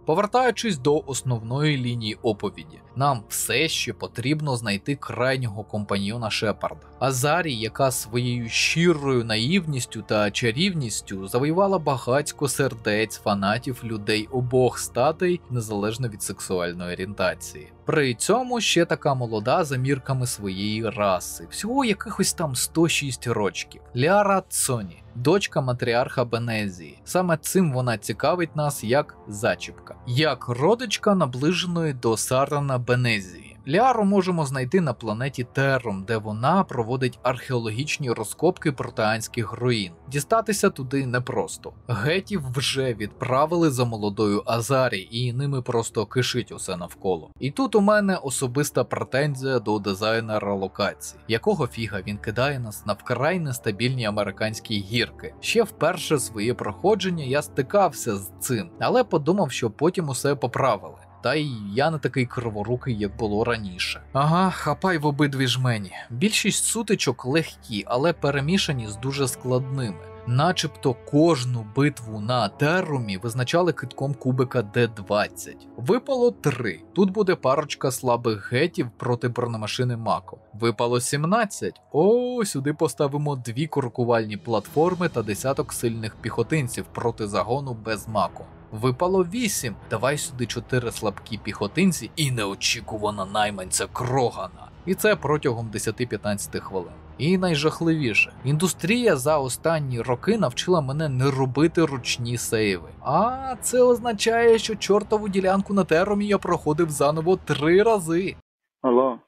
Повертаючись до основної лінії оповіді, нам все ще потрібно знайти крайнього компаньйона Шепарда. Азарі, яка своєю щирою наївністю та чарівністю завоювала багатько сердець фанатів людей обох статей, незалежно від сексуальної орієнтації. При цьому ще така молода за мірками своєї раси, всього якихось там 106 рочків. Ліара Цоні, дочка матріарха Бенезії. Саме цим вона цікавить нас як зачіпка. Як родичка наближеної до Сарана Бенезії. Ліару можемо знайти на планеті Террум, де вона проводить археологічні розкопки протеанських руїн. Дістатися туди непросто. Гетів вже відправили за молодою Азарі, і ними просто кишить усе навколо. І тут у мене особиста претензія до дизайнера локації. Якого фіга він кидає нас на вкрай нестабільні американські гірки? Ще вперше своє проходження я стикався з цим, але подумав, що потім усе поправили. Та й я не такий криворукий, як було раніше. Ага, хапай в обидві жмені. Більшість сутичок легкі, але перемішані з дуже складними. Начебто кожну битву на Террумі визначали китком кубика D20. Випало 3. Тут буде парочка слабих гетів проти бронемашини Мако. Випало 17. О, сюди поставимо 2 куркувальні платформи та десяток сильних піхотинців проти загону без Мако. Випало 8. Давай сюди 4 слабкі піхотинці і неочікувана найманця Крогана. І це протягом 10-15 хвилин. І найжахливіше, індустрія за останні роки навчила мене не робити ручні сейви. А це означає, що чортову ділянку на Террумі я проходив заново 3 рази. Алло,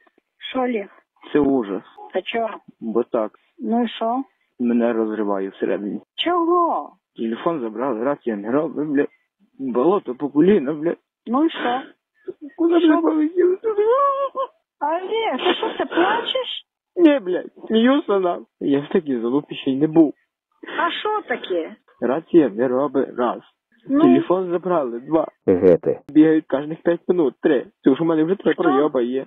Що, Олег? це ужас. Та чого? Бо так, Ну і що? мене розриває всередині. Чого? Телефон забрали, рація не робить, бля. Болото по коліна, бля. Ну і що? Куди бля полетів? Олег, ти що, ти плачеш? Ні, блядь, сміюся нам. Я в такій залупі ще й не був. А що таке? Рація не робить, раз. Ну, Телефон забрали, 2. Гети. Бігають кожних 5 минут, 3. Це ж у мене вже 3 Що? пройоба є.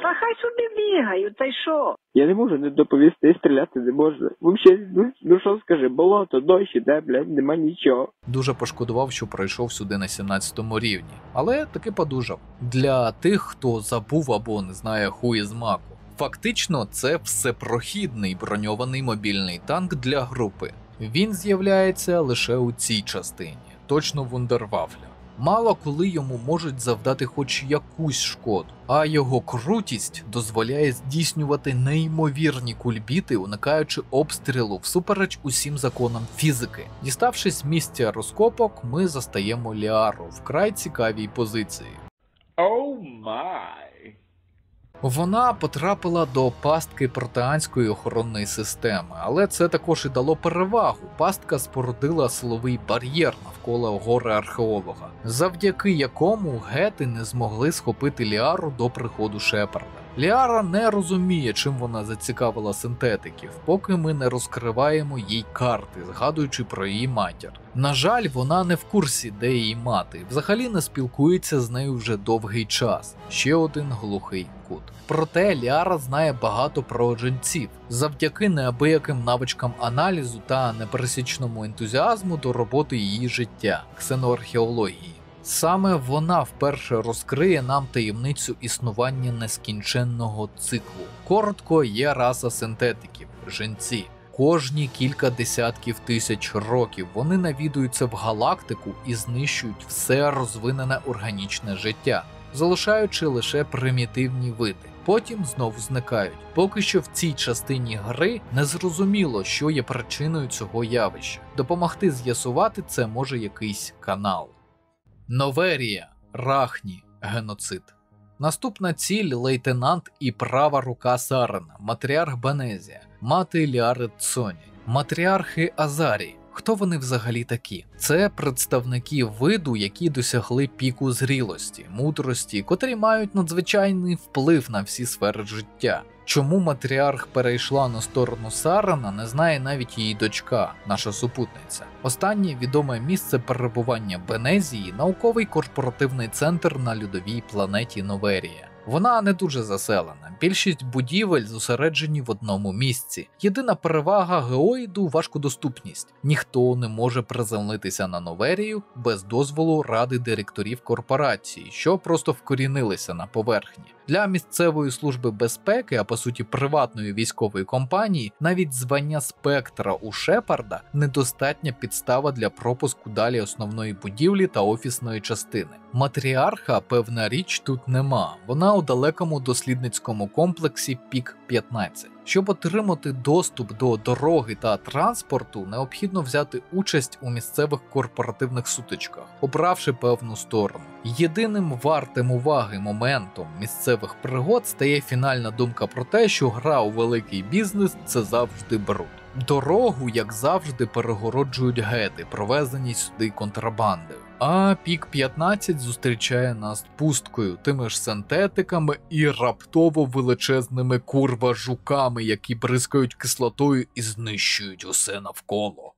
та хай собі бігають, та й що? Я не можу не доповісти, стріляти не можна. Взагалі, ну що скажи, болото, дощ іде, блядь, нема нічого. Дуже пошкодував, що пройшов сюди на 17-му рівні. Але таки подужав. Для тих, хто забув або не знає хуї з маку. Фактично, це всепрохідний броньований мобільний танк для групи. Він з'являється лише у цій частині, точно вундервафля. Мало коли йому можуть завдати хоч якусь шкоду, а його крутість дозволяє здійснювати неймовірні кульбіти, уникаючи обстрілу всупереч усім законам фізики. Діставшись з місця розкопок, ми застаємо Ліару в край цікавій позиції. Вона потрапила до пастки протеанської охоронної системи, але це також і дало перевагу. Пастка спорудила силовий бар'єр навколо гори археолога, завдяки якому гети не змогли схопити Ліару до приходу Шепарда. Ліара не розуміє, чим вона зацікавила синтетиків, поки ми не розкриваємо їй карти, згадуючи про її матір. На жаль, вона не в курсі, де її мати, взагалі не спілкується з нею вже довгий час. Ще один глухий кут. Проте Ліара знає багато про жінців, завдяки неабияким навичкам аналізу та непересічному ентузіазму до роботи її життя – ксеноархеології. Саме вона вперше розкриє нам таємницю існування нескінченного циклу. Коротко, є раса синтетиків – жінці. Кожні кілька десятків тисяч років вони навідуються в галактику і знищують все розвинене органічне життя, залишаючи лише примітивні види. Потім знову зникають. Поки що в цій частині гри не зрозуміло, що є причиною цього явища. Допомогти з'ясувати це може якийсь канал. Новерія, Рахні, геноцид. Наступна ціль – лейтенант і права рука Сарена, матріарх Бенезія, мати Ліари Цоні, матріархи Азарі. Хто вони взагалі такі? Це представники виду, які досягли піку зрілості, мудрості, котрі мають надзвичайний вплив на всі сфери життя. Чому матріарх перейшла на сторону Сарена, не знає навіть її дочка, наша супутниця. Останнє відоме місце перебування Бенезії – науковий корпоративний центр на льодовій планеті Новерія. Вона не дуже заселена, більшість будівель зосереджені в одному місці. Єдина перевага геоїду – важкодоступність. Ніхто не може приземлитися на Новерію без дозволу ради директорів корпорації, що просто вкорінилися на поверхні. Для місцевої служби безпеки, а по суті приватної військової компанії, навіть звання спектра у Шепарда – недостатня підстава для пропуску далі основної будівлі та офісної частини. Матріарха, певна річ, тут нема, вона у далекому дослідницькому комплексі Пік-15. Щоб отримати доступ до дороги та транспорту, необхідно взяти участь у місцевих корпоративних сутичках, обравши певну сторону. Єдиним вартим уваги моментом місцевих пригод стає фінальна думка про те, що гра у великий бізнес – це завжди бруд. Дорогу, як завжди, перегороджують гети, провезені сюди контрабандою. А Пік 15 зустрічає нас пусткою, тими ж синтетиками і раптово величезними жуками, які бризкають кислотою і знищують усе навколо.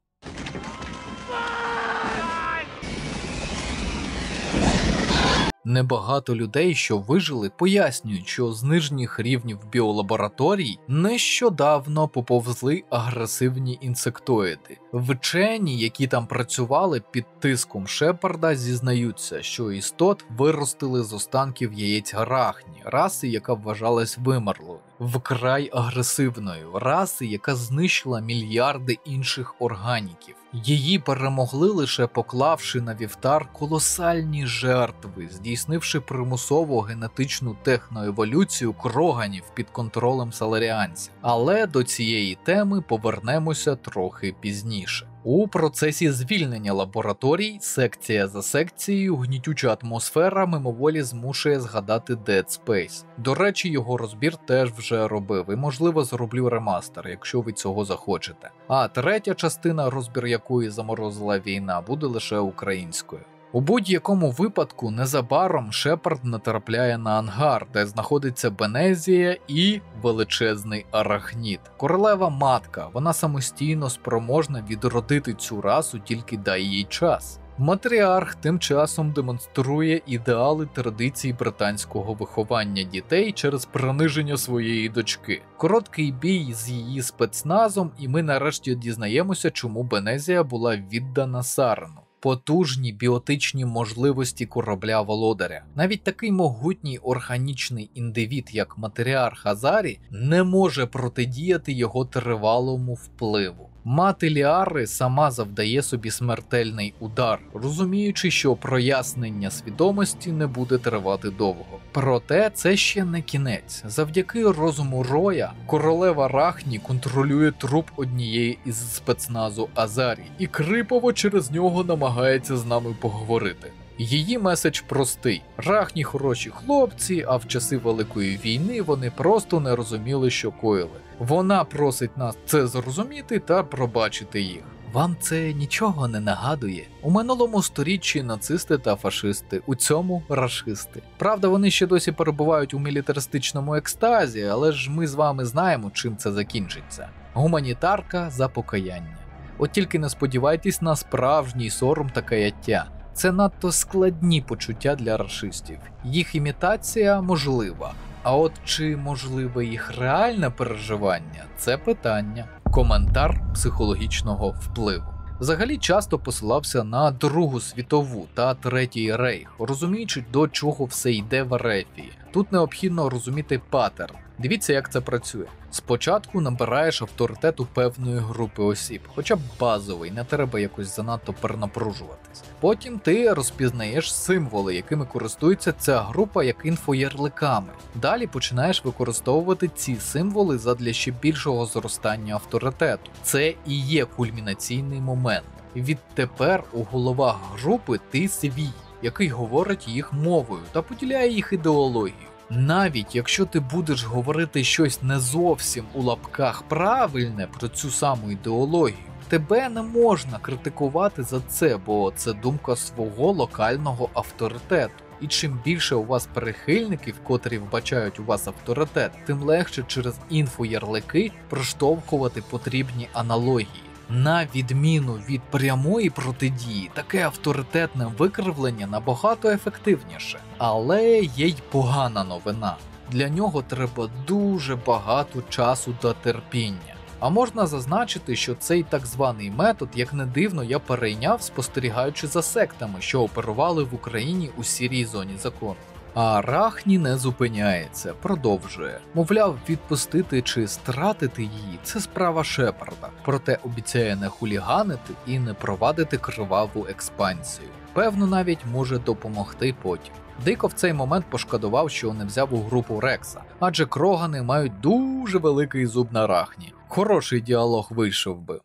Небагато людей, що вижили, пояснюють, що з нижніх рівнів біолабораторій нещодавно поповзли агресивні інсектоїди. Вчені, які там працювали під тиском Шепарда, зізнаються, що істот виростили з останків яєць Арахні, раси, яка вважалась вимерлою. Вкрай агресивною, раси, яка знищила мільярди інших органіків. Її перемогли лише поклавши на вівтар колосальні жертви, здійснивши примусову генетичну техноеволюцію кроганів під контролем саларіанців. Але до цієї теми повернемося трохи пізніше. У процесі звільнення лабораторій, секція за секцією, гнітюча атмосфера мимоволі змушує згадати Dead Space. До речі, його розбір теж вже робив, і можливо зроблю ремастер, якщо ви цього захочете. А третя частина, розбір якої заморозила війна, буде лише українською. У будь-якому випадку незабаром Шепард натрапляє на ангар, де знаходиться Бенезія і величезний арахнід. Королева матка, вона самостійно спроможна відродити цю расу, тільки дай їй час. Матріарх тим часом демонструє ідеали традицій британського виховання дітей через приниження своєї дочки. Короткий бій з її спецназом, і ми нарешті дізнаємося, чому Бенезія була віддана Сарену. Потужні біотичні можливості корабля-володаря. Навіть такий могутній органічний індивід, як матріарх Азарі, не може протидіяти його тривалому впливу. Мати Ліари сама завдає собі смертельний удар, розуміючи, що прояснення свідомості не буде тривати довго. Проте це ще не кінець. Завдяки розуму Роя, королева Рахні контролює труп однієї із спецназу Азарі, і крипово через нього намагається з нами поговорити. Її меседж простий. Рахні хороші хлопці, а в часи Великої війни вони просто не розуміли, що коїли. Вона просить нас це зрозуміти та пробачити їх. Вам це нічого не нагадує? У минулому сторіччі нацисти та фашисти, у цьому рашисти. Правда, вони ще досі перебувають у мілітаристичному екстазі, але ж ми з вами знаємо, чим це закінчиться. Гуманітарка за покаяння. От тільки не сподівайтесь на справжній сором та каяття. Це надто складні почуття для рашистів. Їх імітація можлива. А от чи можливе їх реальне переживання – це питання. Коментар психологічного впливу. Взагалі часто посилався на Другу світову та Третій рейх, розуміючи, до чого все йде в Ерефії. Тут необхідно розуміти паттерн. Дивіться, як це працює. Спочатку набираєш авторитет у певної групи осіб, хоча б базовий, не треба якось занадто перенапружуватись. Потім ти розпізнаєш символи, якими користується ця група як інфоярликами. Далі починаєш використовувати ці символи задля ще більшого зростання авторитету. Це і є кульмінаційний момент. Відтепер у головах групи ти свій, який говорить їх мовою та поділяє їх ідеологію. Навіть якщо ти будеш говорити щось не зовсім у лапках правильне про цю саму ідеологію, тебе не можна критикувати за це, бо це думка свого локального авторитету. І чим більше у вас прихильників, котрі вбачають у вас авторитет, тим легше через інфоярлики проштовхувати потрібні аналогії. На відміну від прямої протидії, таке авторитетне викривлення набагато ефективніше. Але є й погана новина. Для нього треба дуже багато часу та терпіння. А можна зазначити, що цей так званий метод, як не дивно, я перейняв, спостерігаючи за сектами, що оперували в Україні у сірій зоні закону. А Рахні не зупиняється, продовжує. Мовляв, відпустити чи стратити її – це справа Шепарда, проте обіцяє не хуліганити і не провадити криваву експансію. Певно, навіть може допомогти потім. Дико в цей момент пошкодував, що не взяв у групу Рекса, адже крогани мають дуже великий зуб на рахні. Хороший діалог вийшов би.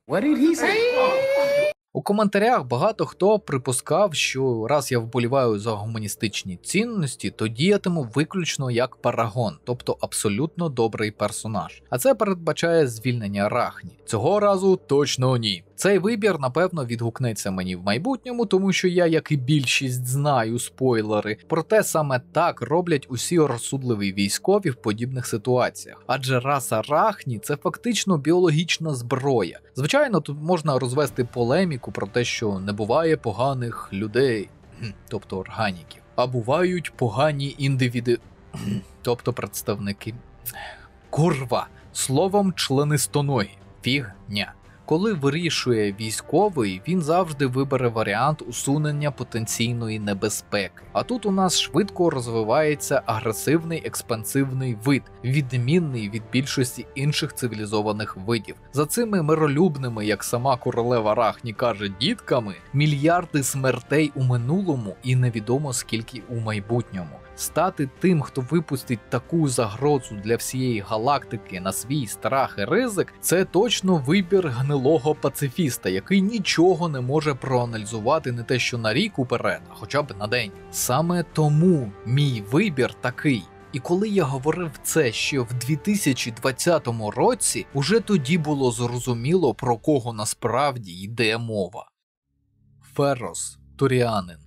У коментарях багато хто припускав, що раз я вболіваю за гуманістичні цінності, то діятиму виключно як парагон, тобто абсолютно добрий персонаж. А це передбачає звільнення Рахні. Цього разу точно ні. Цей вибір, напевно, відгукнеться мені в майбутньому, тому що я, як і більшість, знаю спойлери. Проте саме так роблять усі розсудливі військові в подібних ситуаціях. Адже раса Рахні – це фактично біологічна зброя. Звичайно, тут можна розвести полеміку про те, що не буває поганих людей, тобто органіків, а бувають погані індивіди, тобто представники. Курва! Словом, членистоногі. Фігня. Коли вирішує військовий, він завжди вибере варіант усунення потенційної небезпеки. А тут у нас швидко розвивається агресивний експансивний вид, відмінний від більшості інших цивілізованих видів. За цими миролюбними, як сама королева Рахні каже, дітками, мільярди смертей у минулому і невідомо скільки у майбутньому. Стати тим, хто випустить таку загрозу для всієї галактики на свій страх і ризик, це точно вибір гнилого пацифіста, який нічого не може проаналізувати не те що на рік уперед, а хоча б на день. Саме тому мій вибір такий. І коли я говорив це ще в 2020 році, уже тоді було зрозуміло, про кого насправді йде мова. Феррос, Туріанин.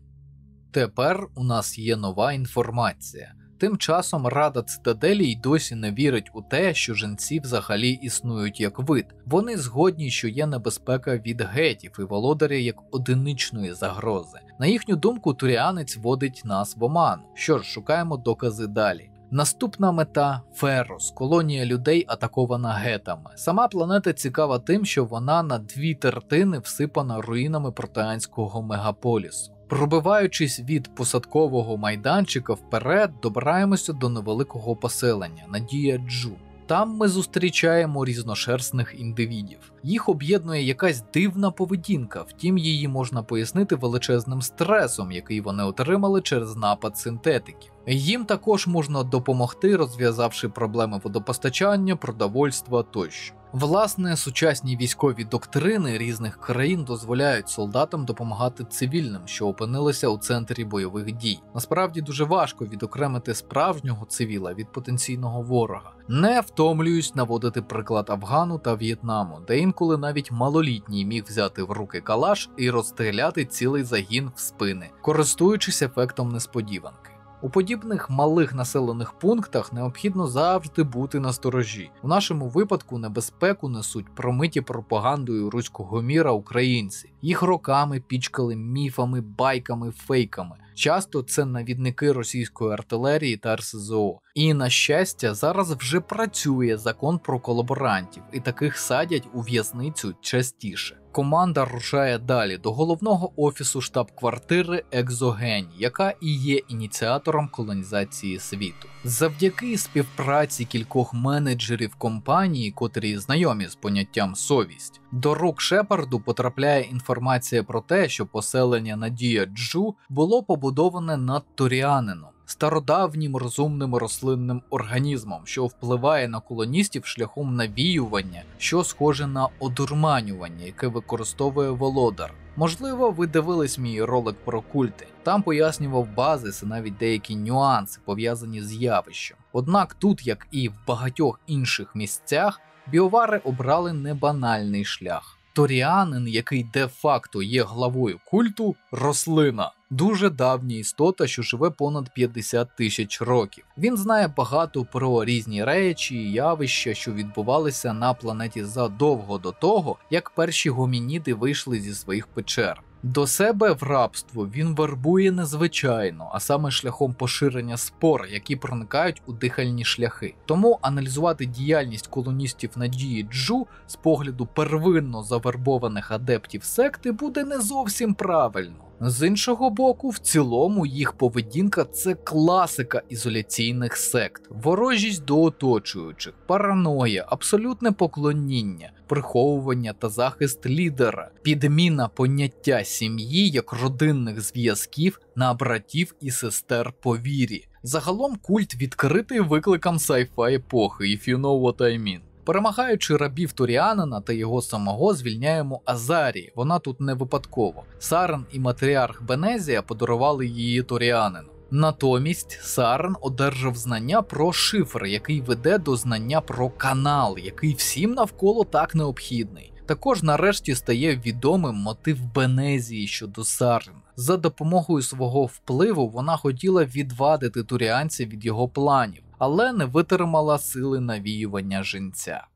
Тепер у нас є нова інформація. Тим часом Рада Цитаделі й досі не вірить у те, що жінці взагалі існують як вид. Вони згодні, що є небезпека від гетів і володаря як одиничної загрози. На їхню думку, туріанець водить нас в оману. Що ж, шукаємо докази далі. Наступна мета – Феррос, колонія людей, атакована гетами. Сама планета цікава тим, що вона на 2/3 всипана руїнами протеанського мегаполісу. Пробиваючись від посадкового майданчика вперед, добираємося до невеликого поселення – Надія Джу. Там ми зустрічаємо різношерстних індивідів. Їх об'єднує якась дивна поведінка, втім її можна пояснити величезним стресом, який вони отримали через напад синтетиків. Їм також можна допомогти, розв'язавши проблеми водопостачання, продовольства тощо. Власне, сучасні військові доктрини різних країн дозволяють солдатам допомагати цивільним, що опинилися у центрі бойових дій. Насправді дуже важко відокремити справжнього цивіла від потенційного ворога. Не втомлююсь наводити приклад Афгану та В'єтнаму, де інколи навіть малолітній міг взяти в руки калаш і розстріляти цілий загін в спини, користуючись ефектом несподіванки. У подібних малих населених пунктах необхідно завжди бути насторожі. У нашому випадку небезпеку несуть промиті пропагандою руського міра українці. Їх роками пічкали міфами, байками, фейками. Часто це навідники російської артилерії та РСЗО. І, на щастя, зараз вже працює закон про колаборантів, і таких садять у в'язницю частіше. Команда рушає далі до головного офісу штаб-квартири Екзогені, яка і є ініціатором колонізації світу. Завдяки співпраці кількох менеджерів компанії, котрі знайомі з поняттям «совість», до рук Шепарду потрапляє інформація про те, що поселення Надія Джу було побудоване над Туріанином, стародавнім розумним рослинним організмом, що впливає на колоністів шляхом навіювання, що схоже на одурманювання, яке використовує володар. Можливо, ви дивились мій ролик про культи. Там пояснював базис і навіть деякі нюанси, пов'язані з явищем. Однак тут, як і в багатьох інших місцях, біовари обрали небанальний шлях. Торіанин, який де-факто є главою культу, рослина. Дуже давня істота, що живе понад 50 тисяч років. Він знає багато про різні речі і явища, що відбувалися на планеті задовго до того, як перші гомініди вийшли зі своїх печер. До себе в рабство він вербує незвичайно, а саме шляхом поширення спор, які проникають у дихальні шляхи. Тому аналізувати діяльність колоністів Надії Джу з погляду первинно завербованих адептів секти буде не зовсім правильно. З іншого боку, в цілому їх поведінка – це класика ізоляційних сект. Ворожість до оточуючих, параноя, абсолютне поклоніння, приховування та захист лідера, підміна поняття сім'ї як родинних зв'язків на братів і сестер по вірі. Загалом культ відкритий викликам sci-fi епохи, if you know what I mean. Перемагаючи рабів Туріанина та його самого, звільняємо Азарії, вона тут не випадково. Сарен і матріарх Бенезія подарували її Туріанину. Натомість Сарен одержав знання про шифр, який веде до знання про канал, який всім навколо так необхідний. Також нарешті стає відомим мотив Бенезії щодо Сарена. За допомогою свого впливу вона хотіла відвадити туріанців від його планів, але не витримала сили навіювання жінця.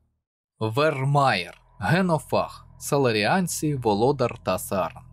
Вермаєр, Генофаг, Саларіанці, Володар та Сарен.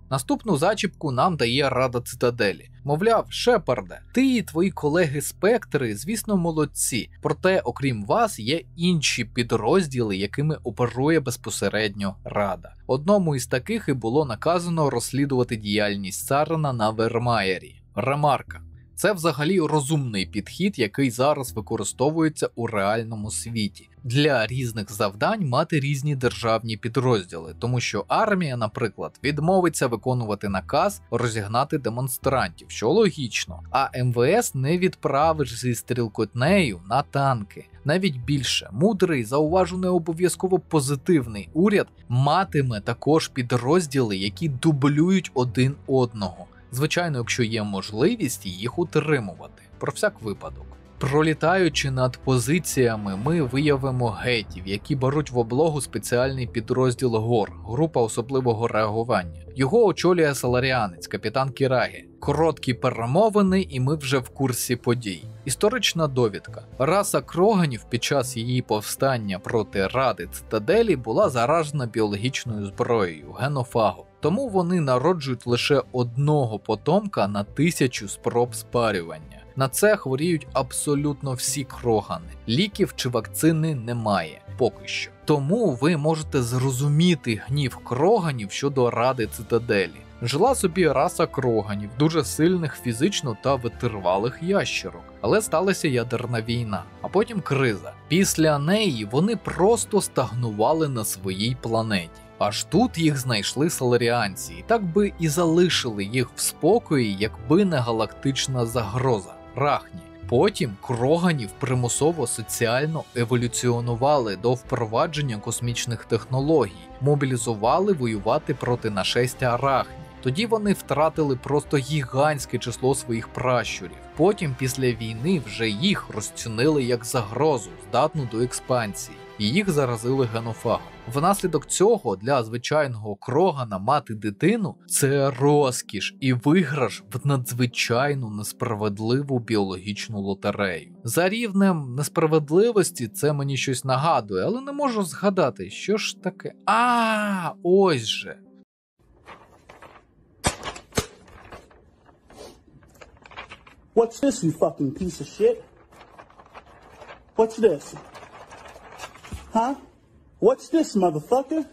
Наступну зачіпку нам дає Рада Цитаделі. Мовляв, Шепарде, ти і твої колеги-спектри, звісно, молодці, проте, окрім вас, є інші підрозділи, якими оперує безпосередньо Рада. Одному із таких і було наказано розслідувати діяльність Сарена на Вермаєрі. Ремарка. Це взагалі розумний підхід, який зараз використовується у реальному світі. Для різних завдань мати різні державні підрозділи, тому що армія, наприклад, відмовиться виконувати наказ розігнати демонстрантів, що логічно, а МВС не відправиш зі стрілкотнею на танки. Навіть більше, мудрий, зауважу, не обов'язково позитивний уряд матиме також підрозділи, які дублюють один одного. Звичайно, якщо є можливість їх утримувати, про всяк випадок. Пролітаючи над позиціями, ми виявимо гетів, які беруть в облогу спеціальний підрозділ ГОР, група особливого реагування. Його очолює саларіанець, капітан Кірагі. Короткі перемовини, і ми вже в курсі подій. Історична довідка. Раса кроганів під час її повстання проти Ради Цитаделі була заражена біологічною зброєю – генофагом. Тому вони народжують лише одного потомка на 1000 спроб спарювання. На це хворіють абсолютно всі крогани. Ліків чи вакцини немає, поки що. Тому ви можете зрозуміти гнів кроганів щодо Ради Цитаделі. Жила собі раса кроганів, дуже сильних фізично та витривалих ящерок. Але сталася ядерна війна, а потім криза. Після неї вони просто стагнували на своїй планеті. Аж тут їх знайшли саларіанці, і так би і залишили їх в спокої, якби не галактична загроза – Рахні. Потім кроганів примусово соціально еволюціонували до впровадження космічних технологій, мобілізували воювати проти нашестя Рахні. Тоді вони втратили просто гігантське число своїх пращурів. Потім після війни вже їх розцінили як загрозу, здатну до експансії, і їх заразили генофагом. Внаслідок цього для звичайного крогана мати дитину – це розкіш і виграш в надзвичайно несправедливу біологічну лотерею. За рівнем несправедливості це мені щось нагадує, але не можу згадати, що ж таке. Ось же. What's this, you fucking piece of shit? What's this? Huh? What's this, motherfucker?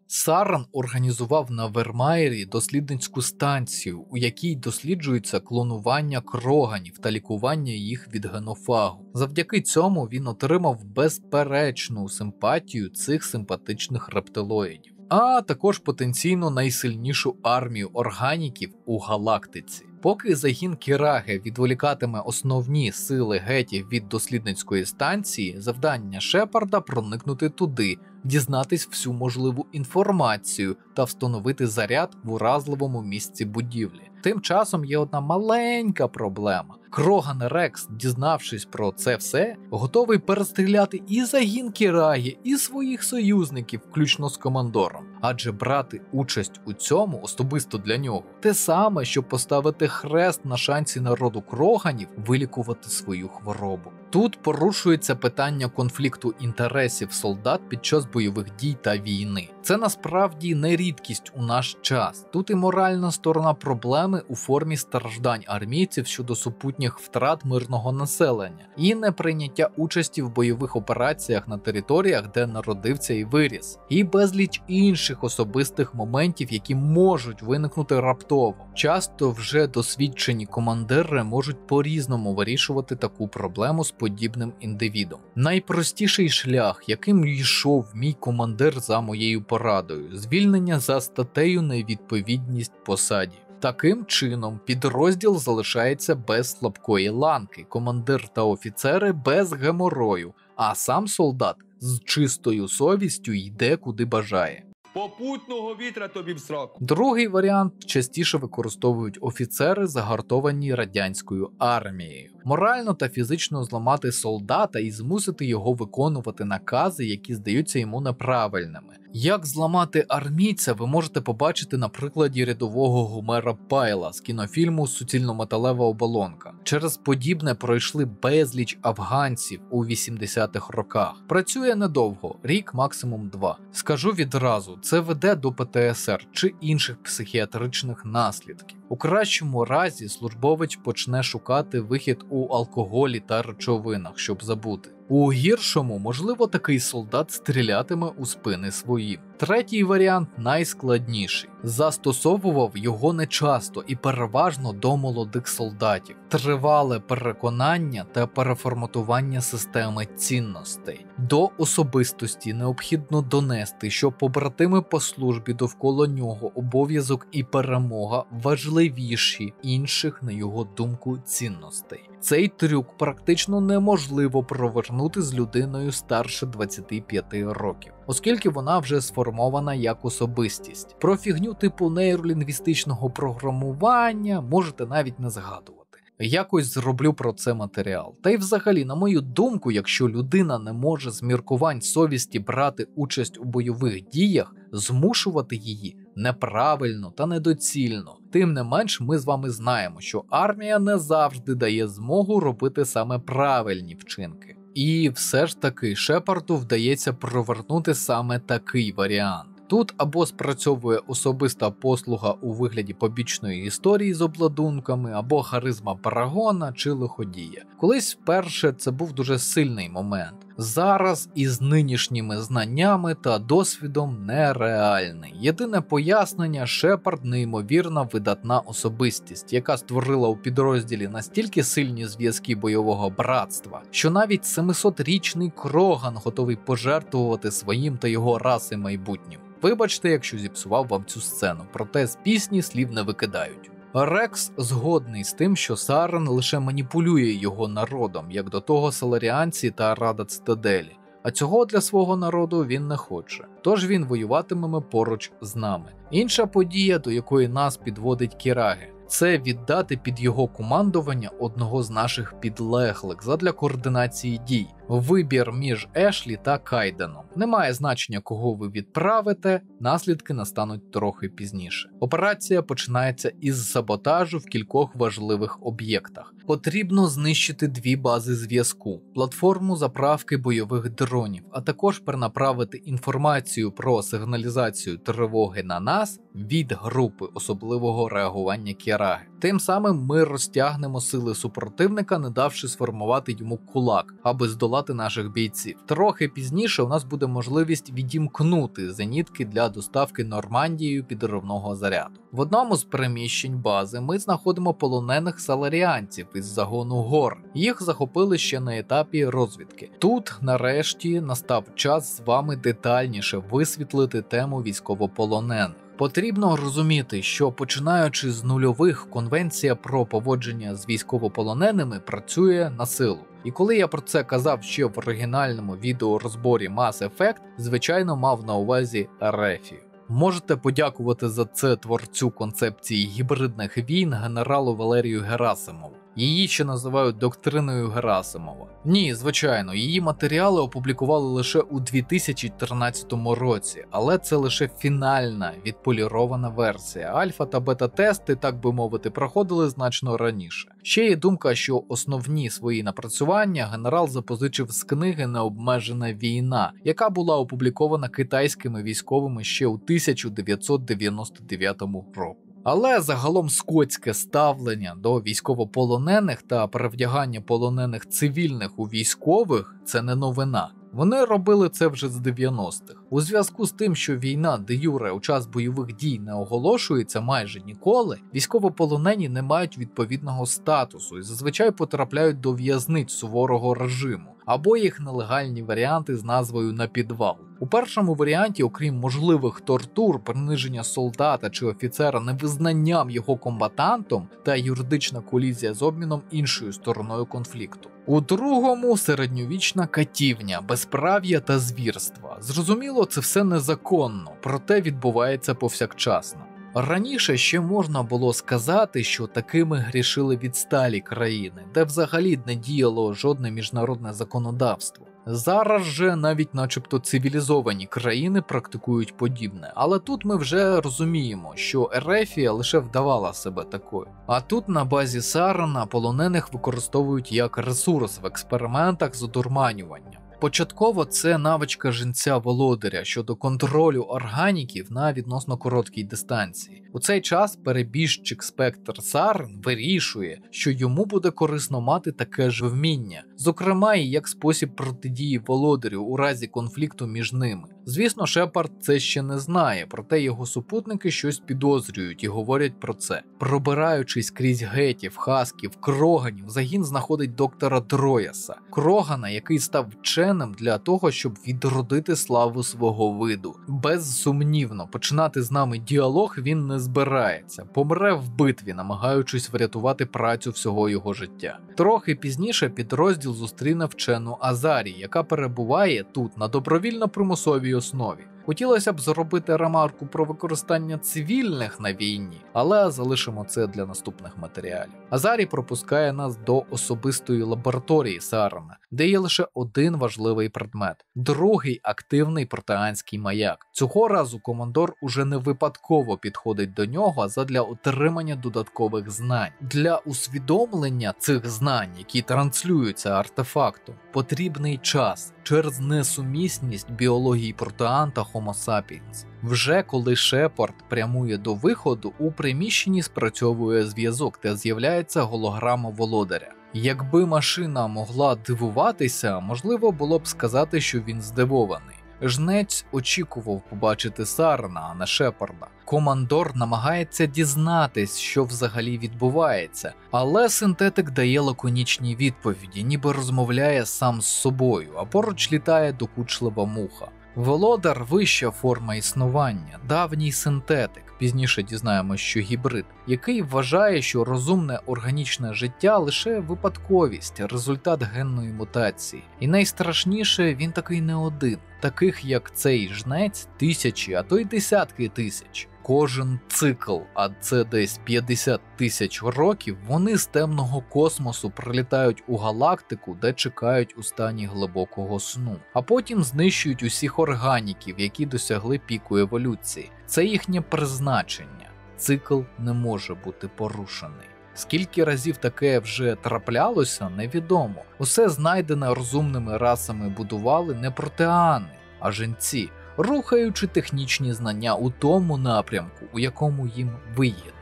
Сарен організував на Вермаєрі дослідницьку станцію, у якій досліджується клонування кроганів та лікування їх від генофагу. Завдяки цьому він отримав безперечну симпатію цих симпатичних рептилоїдів, а також потенційно найсильнішу армію органіків у галактиці. Поки загін Кіраги відволікатиме основні сили гетів від дослідницької станції, завдання Шепарда проникнути туди, дізнатись всю можливу інформацію та встановити заряд в уразливому місці будівлі. Тим часом є одна маленька проблема. Кроган Рекс, дізнавшись про це все, готовий перестріляти і загін Кіраги, і своїх союзників, включно з командором. Адже брати участь у цьому особисто для нього те саме, що поставити хрест на шансі народу кроганів вилікувати свою хворобу. Тут порушується питання конфлікту інтересів солдат під час бойових дій та війни. Це насправді не рідкість у наш час. Тут і моральна сторона проблеми у формі страждань армійців щодо супутніх втрат мирного населення і неприйняття участі в бойових операціях на територіях, де народився і виріс, і безліч інших особистих моментів, які можуть виникнути раптово. Часто вже досвідчені командири можуть по-різному вирішувати таку проблему з подібним індивідом. Найпростіший шлях, яким йшов мій командир за моєю порадою – звільнення за статтею невідповідність посаді. Таким чином, підрозділ залишається без слабкої ланки, командир та офіцери без геморою, а сам солдат з чистою совістю йде куди бажає. Попутного вітра тобі в сраку. Другий варіант частіше використовують офіцери, загартовані радянською армією. Морально та фізично зламати солдата і змусити його виконувати накази, які здаються йому неправильними. Як зламати армійця, ви можете побачити на прикладі рядового Гомера Пайла з кінофільму «Суцільнометалева оболонка». Через подібне пройшли безліч афганців у 80-х роках. Працює недовго, рік, максимум 2. Скажу відразу, це веде до ПТСР чи інших психіатричних наслідків. У кращому разі службовець почне шукати вихід у алкоголі та речовинах, щоб забути. У гіршому, можливо, такий солдат стрілятиме у спини своїм. Третій варіант найскладніший. Застосовував його нечасто і переважно до молодих солдатів. Тривале переконання та переформатування системи цінностей. До особистості необхідно донести, що побратими по службі довкола нього обов'язок і перемога важливіші інших, на його думку, цінностей. Цей трюк практично неможливо провернути з людиною старше 25 років, оскільки вона вже сформована як особистість. Про фігню типу нейролінгвістичного програмування можете навіть не згадувати. Якось зроблю про це матеріал. Та й взагалі, на мою думку, якщо людина не може з міркувань совісті брати участь у бойових діях, змушувати її неправильно та недоцільно. Тим не менш, ми з вами знаємо, що армія не завжди дає змогу робити саме правильні вчинки. І все ж таки Шепарду вдається провернути саме такий варіант. Тут або спрацьовує особиста послуга у вигляді побічної історії з обладунками, або харизма парагона чи лиходія. Колись вперше це був дуже сильний момент. Зараз із нинішніми знаннями та досвідом нереальний. Єдине пояснення – Шепард неймовірна видатна особистість, яка створила у підрозділі настільки сильні зв'язки бойового братства, що навіть 700-річний Кроган готовий пожертвувати своїм та його раси майбутнім. Вибачте, якщо зіпсував вам цю сцену, проте з пісні слів не викидають. Рекс згодний з тим, що Сарен лише маніпулює його народом, як до того саларіанці та Рада Цитаделі, а цього для свого народу він не хоче. Тож він воюватиме поруч з нами. Інша подія, до якої нас підводить Кіраге, це віддати під його командування одного з наших підлеглих задля координації дій. Вибір між Ешлі та Кайденом. Немає значення, кого ви відправите, наслідки настануть трохи пізніше. Операція починається із саботажу в кількох важливих об'єктах. Потрібно знищити 2 бази зв'язку, платформу заправки бойових дронів, а також перенаправити інформацію про сигналізацію тривоги на нас від групи особливого реагування Кіраги. Тим самим ми розтягнемо сили супротивника, не давши сформувати йому кулак, аби здолати наших бійців. Трохи пізніше у нас буде можливість відімкнути зенітки для доставки Нормандією підривного заряду. В одному з приміщень бази ми знаходимо полонених саларіанців із загону Гор. Їх захопили ще на етапі розвідки. Тут, нарешті, настав час з вами детальніше висвітлити тему військовополонених. Потрібно розуміти, що починаючи з нульових, конвенція про поводження з військовополоненими працює на силу. І коли я про це казав ще в оригінальному відеорозборі Mass Effect, звичайно мав на увазі Рефію. Можете подякувати за це творцю концепції гібридних війн генералу Валерію Герасимову. Її ще називають доктриною Герасимова. Ні, звичайно, її матеріали опублікували лише у 2013 році, але це лише фінальна, відполірована версія. Альфа та бета-тести, так би мовити, проходили значно раніше. Ще є думка, що основні свої напрацювання генерал запозичив з книги «Необмежена війна», яка була опублікована китайськими військовими ще у 1999 році. Але загалом скотське ставлення до військовополонених та перевдягання полонених цивільних у військових – це не новина. Вони робили це вже з 90-х. У зв'язку з тим, що війна де-юре у час бойових дій не оголошується майже ніколи, військовополонені не мають відповідного статусу і зазвичай потрапляють до в'язниць суворого режиму, або їх нелегальні варіанти з назвою «на підвал». У першому варіанті, окрім можливих тортур, приниження солдата чи офіцера невизнанням його комбатантом та юридична колізія з обміном іншою стороною конфлікту. У другому – середньовічна катівня, безправ'я та звірства. Зрозуміло, це все незаконно, проте відбувається повсякчасно. Раніше ще можна було сказати, що такими грішили відсталі країни, де взагалі не діяло жодне міжнародне законодавство. Зараз же навіть начебто цивілізовані країни практикують подібне, але тут ми вже розуміємо, що Ерефія лише вдавала себе такою. А тут на базі Сарана полонених використовують як ресурс в експериментах з одурманюванням. Початково це навичка жінця-володаря щодо контролю органіків на відносно короткій дистанції. У цей час перебіжчик Спектр Сарен вирішує, що йому буде корисно мати таке ж вміння, зокрема і як спосіб протидії володарю у разі конфлікту між ними. Звісно, Шепард це ще не знає, проте його супутники щось підозрюють і говорять про це. Пробираючись крізь гетів, хасків, кроганів, загін знаходить доктора Дрояса, Крогана, який став вченим для того, щоб відродити славу свого виду. Безсумнівно, починати з нами діалог він не збирається, помре в битві, намагаючись врятувати працю всього його життя. Трохи пізніше підрозділ зустріне вчену Азарі, яка перебуває тут на добровільно-примусовій основі. Хотілося б зробити ремарку про використання цивільних на війні, але залишимо це для наступних матеріалів. Азарі пропускає нас до особистої лабораторії Сарана, де є лише один важливий предмет – другий активний протеанський маяк. Цього разу командор уже не випадково підходить до нього задля отримання додаткових знань. Для усвідомлення цих знань, які транслюються артефактом, потрібний час через несумісність біології протеан та Homo sapiens. Вже коли Шепард прямує до виходу, у приміщенні спрацьовує зв'язок та з'являється голограма володаря. Якби машина могла дивуватися, можливо було б сказати, що він здивований. Жнець очікував побачити Сарана, а не Шепарда. Командор намагається дізнатись, що взагалі відбувається, але синтетик дає лаконічні відповіді, ніби розмовляє сам з собою, а поруч літає докучлива муха. Володар – вища форма існування, давній синтетик, пізніше дізнаємось, що гібрид, який вважає, що розумне органічне життя – лише випадковість, результат генної мутації. І найстрашніше, він такий не один. Таких, як цей жнець, тисячі, а то й десятки тисяч. Кожен цикл, а це десь 50 тисяч років, вони з темного космосу прилітають у галактику, де чекають у стані глибокого сну. А потім знищують усіх органіків, які досягли піку еволюції. Це їхнє призначення. Цикл не може бути порушений. Скільки разів таке вже траплялося, невідомо. Усе знайдене розумними расами будували не протеани, а жінці, рухаючи технічні знання у тому напрямку, у якому їм вигідно.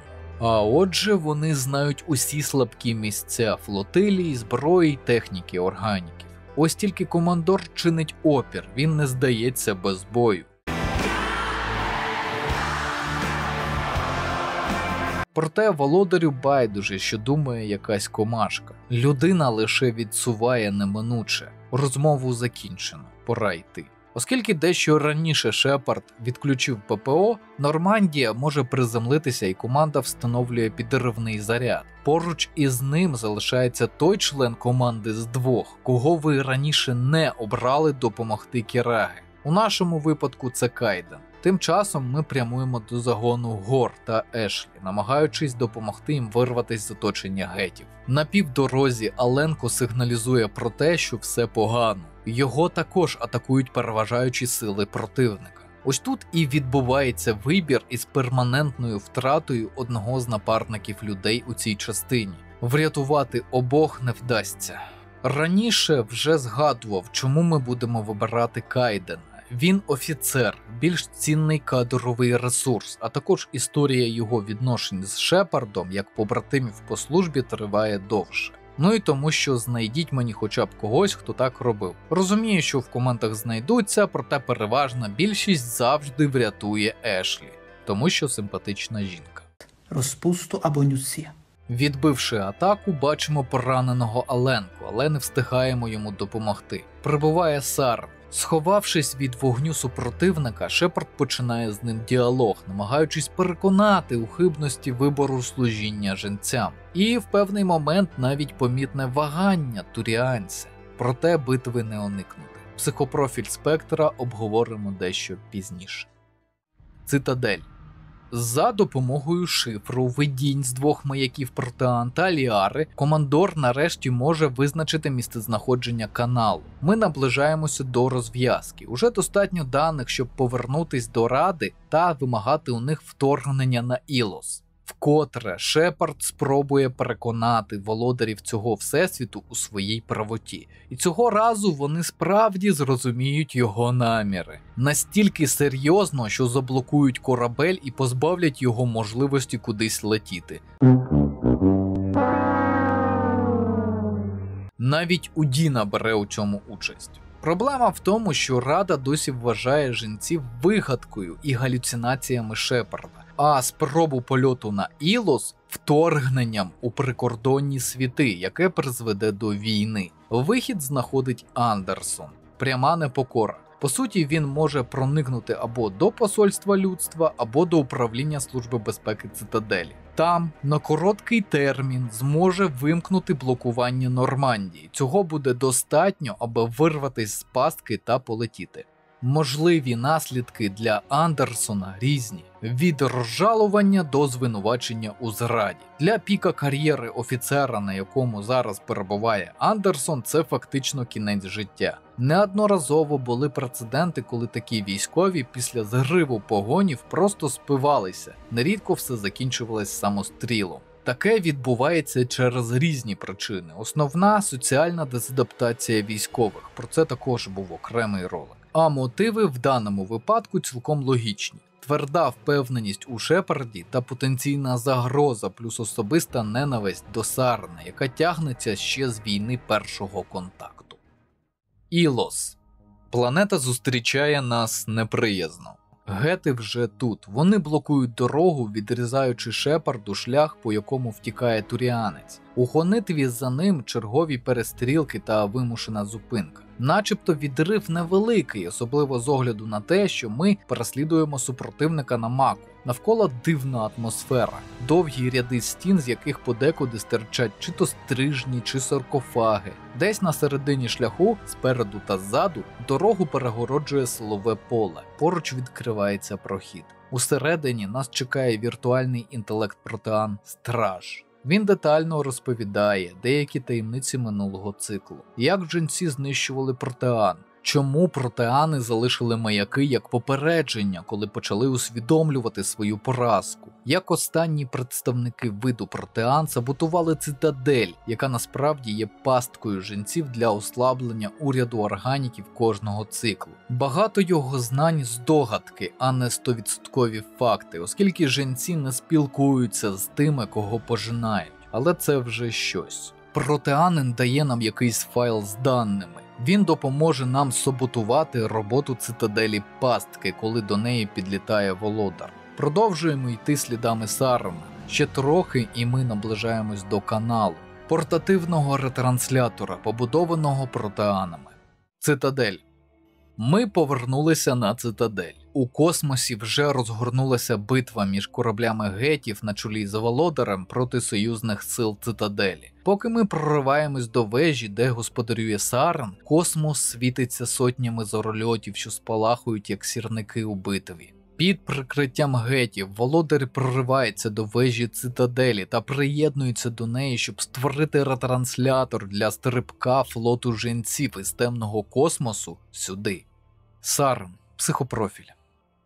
А отже, вони знають усі слабкі місця флотилії, зброї, техніки, органіків. Ось тільки командор чинить опір, він не здається без бою. Проте володарю байдуже, що думає якась комашка. Людина лише відсуває неминуче. Розмову закінчено, пора йти. Оскільки дещо раніше Шепард відключив ППО, Нормандія може приземлитися і команда встановлює підривний заряд. Поруч із ним залишається той член команди з двох, кого ви раніше не обрали допомогти Кіраги. У нашому випадку це Кайден. Тим часом ми прямуємо до загону Гор та Ешлі, намагаючись допомогти їм вирватися з оточення гетів. На півдорозі Аленко сигналізує про те, що все погано. Його також атакують переважаючі сили противника. Ось тут і відбувається вибір із перманентною втратою одного з напарників людей у цій частині. Врятувати обох не вдасться. Раніше вже згадував, чому ми будемо вибирати Кайдена. Він офіцер, більш цінний кадровий ресурс, а також історія його відношень з Шепардом, як побратимів по службі, триває довше. Ну і тому, що знайдіть мені хоча б когось, хто так робив. Розумію, що в коментах знайдуться, проте переважна більшість завжди врятує Ешлі, тому що симпатична жінка. Розпусту або нюсі. Відбивши атаку, бачимо пораненого Аленку, але не встигаємо йому допомогти. Прибуває Сарн. Сховавшись від вогню супротивника, Шепард починає з ним діалог, намагаючись переконати у хибності вибору служіння жінцям. І в певний момент навіть помітне вагання туріанця. Проте битви не уникнути. Психопрофіль Спектра обговоримо дещо пізніше. Цитадель. За допомогою шифру, видінь з двох маяків Протеан та Ліари, командор нарешті може визначити місцезнаходження каналу. Ми наближаємося до розв'язки. Уже достатньо даних, щоб повернутись до Ради та вимагати у них вторгнення на Ілос. Вкотре Шепард спробує переконати володарів цього всесвіту у своїй правоті. І цього разу вони справді зрозуміють його наміри. Настільки серйозно, що заблокують корабель і позбавлять його можливості кудись летіти. Навіть Удіна бере у цьому участь. Проблема в тому, що Рада досі вважає жінців вигадкою і галюцинаціями Шепарда, а спробу польоту на Ілос – вторгненням у прикордонні світи, яке призведе до війни. Вихід знаходить Андерсон. Пряма непокора. По суті, він може проникнути або до посольства людства, або до управління Служби безпеки Цитаделі. Там, на короткий термін, зможе вимкнути блокування Нормандії. Цього буде достатньо, аби вирватися з пастки та полетіти. Можливі наслідки для Андерсона різні. Від розжалування до звинувачення у зраді. Для піка кар'єри офіцера, на якому зараз перебуває Андерсон, це фактично кінець життя. Неодноразово були прецеденти, коли такі військові після зриву погонів просто спивалися. Нерідко все закінчувалось самострілом. Таке відбувається через різні причини. Основна – соціальна дезадаптація військових. Про це також був окремий ролик. А мотиви в даному випадку цілком логічні. Тверда впевненість у Шепарді та потенційна загроза плюс особиста ненависть до Сарна, яка тягнеться ще з війни першого контакту. Ілос. Планета зустрічає нас неприязно. Гети вже тут. Вони блокують дорогу, відрізаючи Шепарду шлях, по якому втікає туріанець. У гонитві за ним чергові перестрілки та вимушена зупинка. Начебто відрив невеликий, особливо з огляду на те, що ми переслідуємо супротивника на Маку. Навколо дивна атмосфера, довгі ряди стін, з яких подекуди стирчать чи то стрижні, чи саркофаги. Десь на середині шляху, спереду та ззаду, дорогу перегороджує силове поле, поруч відкривається прохід. Усередині нас чекає віртуальний інтелект Протеан Страж. Він детально розповідає деякі таємниці минулого циклу, як жінці знищували Протеан, чому протеани залишили маяки як попередження, коли почали усвідомлювати свою поразку, як останні представники виду протеан саботували Цитадель, яка насправді є пасткою жінців для ослаблення уряду органіків кожного циклу. Багато його знань здогадки, а не 100% факти, оскільки жінці не спілкуються з тими, кого пожинають. Але це вже щось. Протеанин дає нам якийсь файл з даними. Він допоможе нам саботувати роботу Цитаделі пастки, коли до неї підлітає володар. Продовжуємо йти слідами Сарна. Ще трохи і ми наближаємось до каналу. Портативного ретранслятора, побудованого протеанами. Цитадель. Ми повернулися на Цитадель. У космосі вже розгорнулася битва між кораблями гетів на чолі з володарем проти союзних сил Цитаделі. Поки ми прориваємось до вежі, де господарює Сарн, космос світиться сотнями зорольотів, що спалахують як сірники у битві. Під прикриттям гетів володар проривається до вежі цитаделі та приєднується до неї, щоб створити ретранслятор для стрибка флоту жінців із темного космосу сюди. Сарен. Психопрофіль.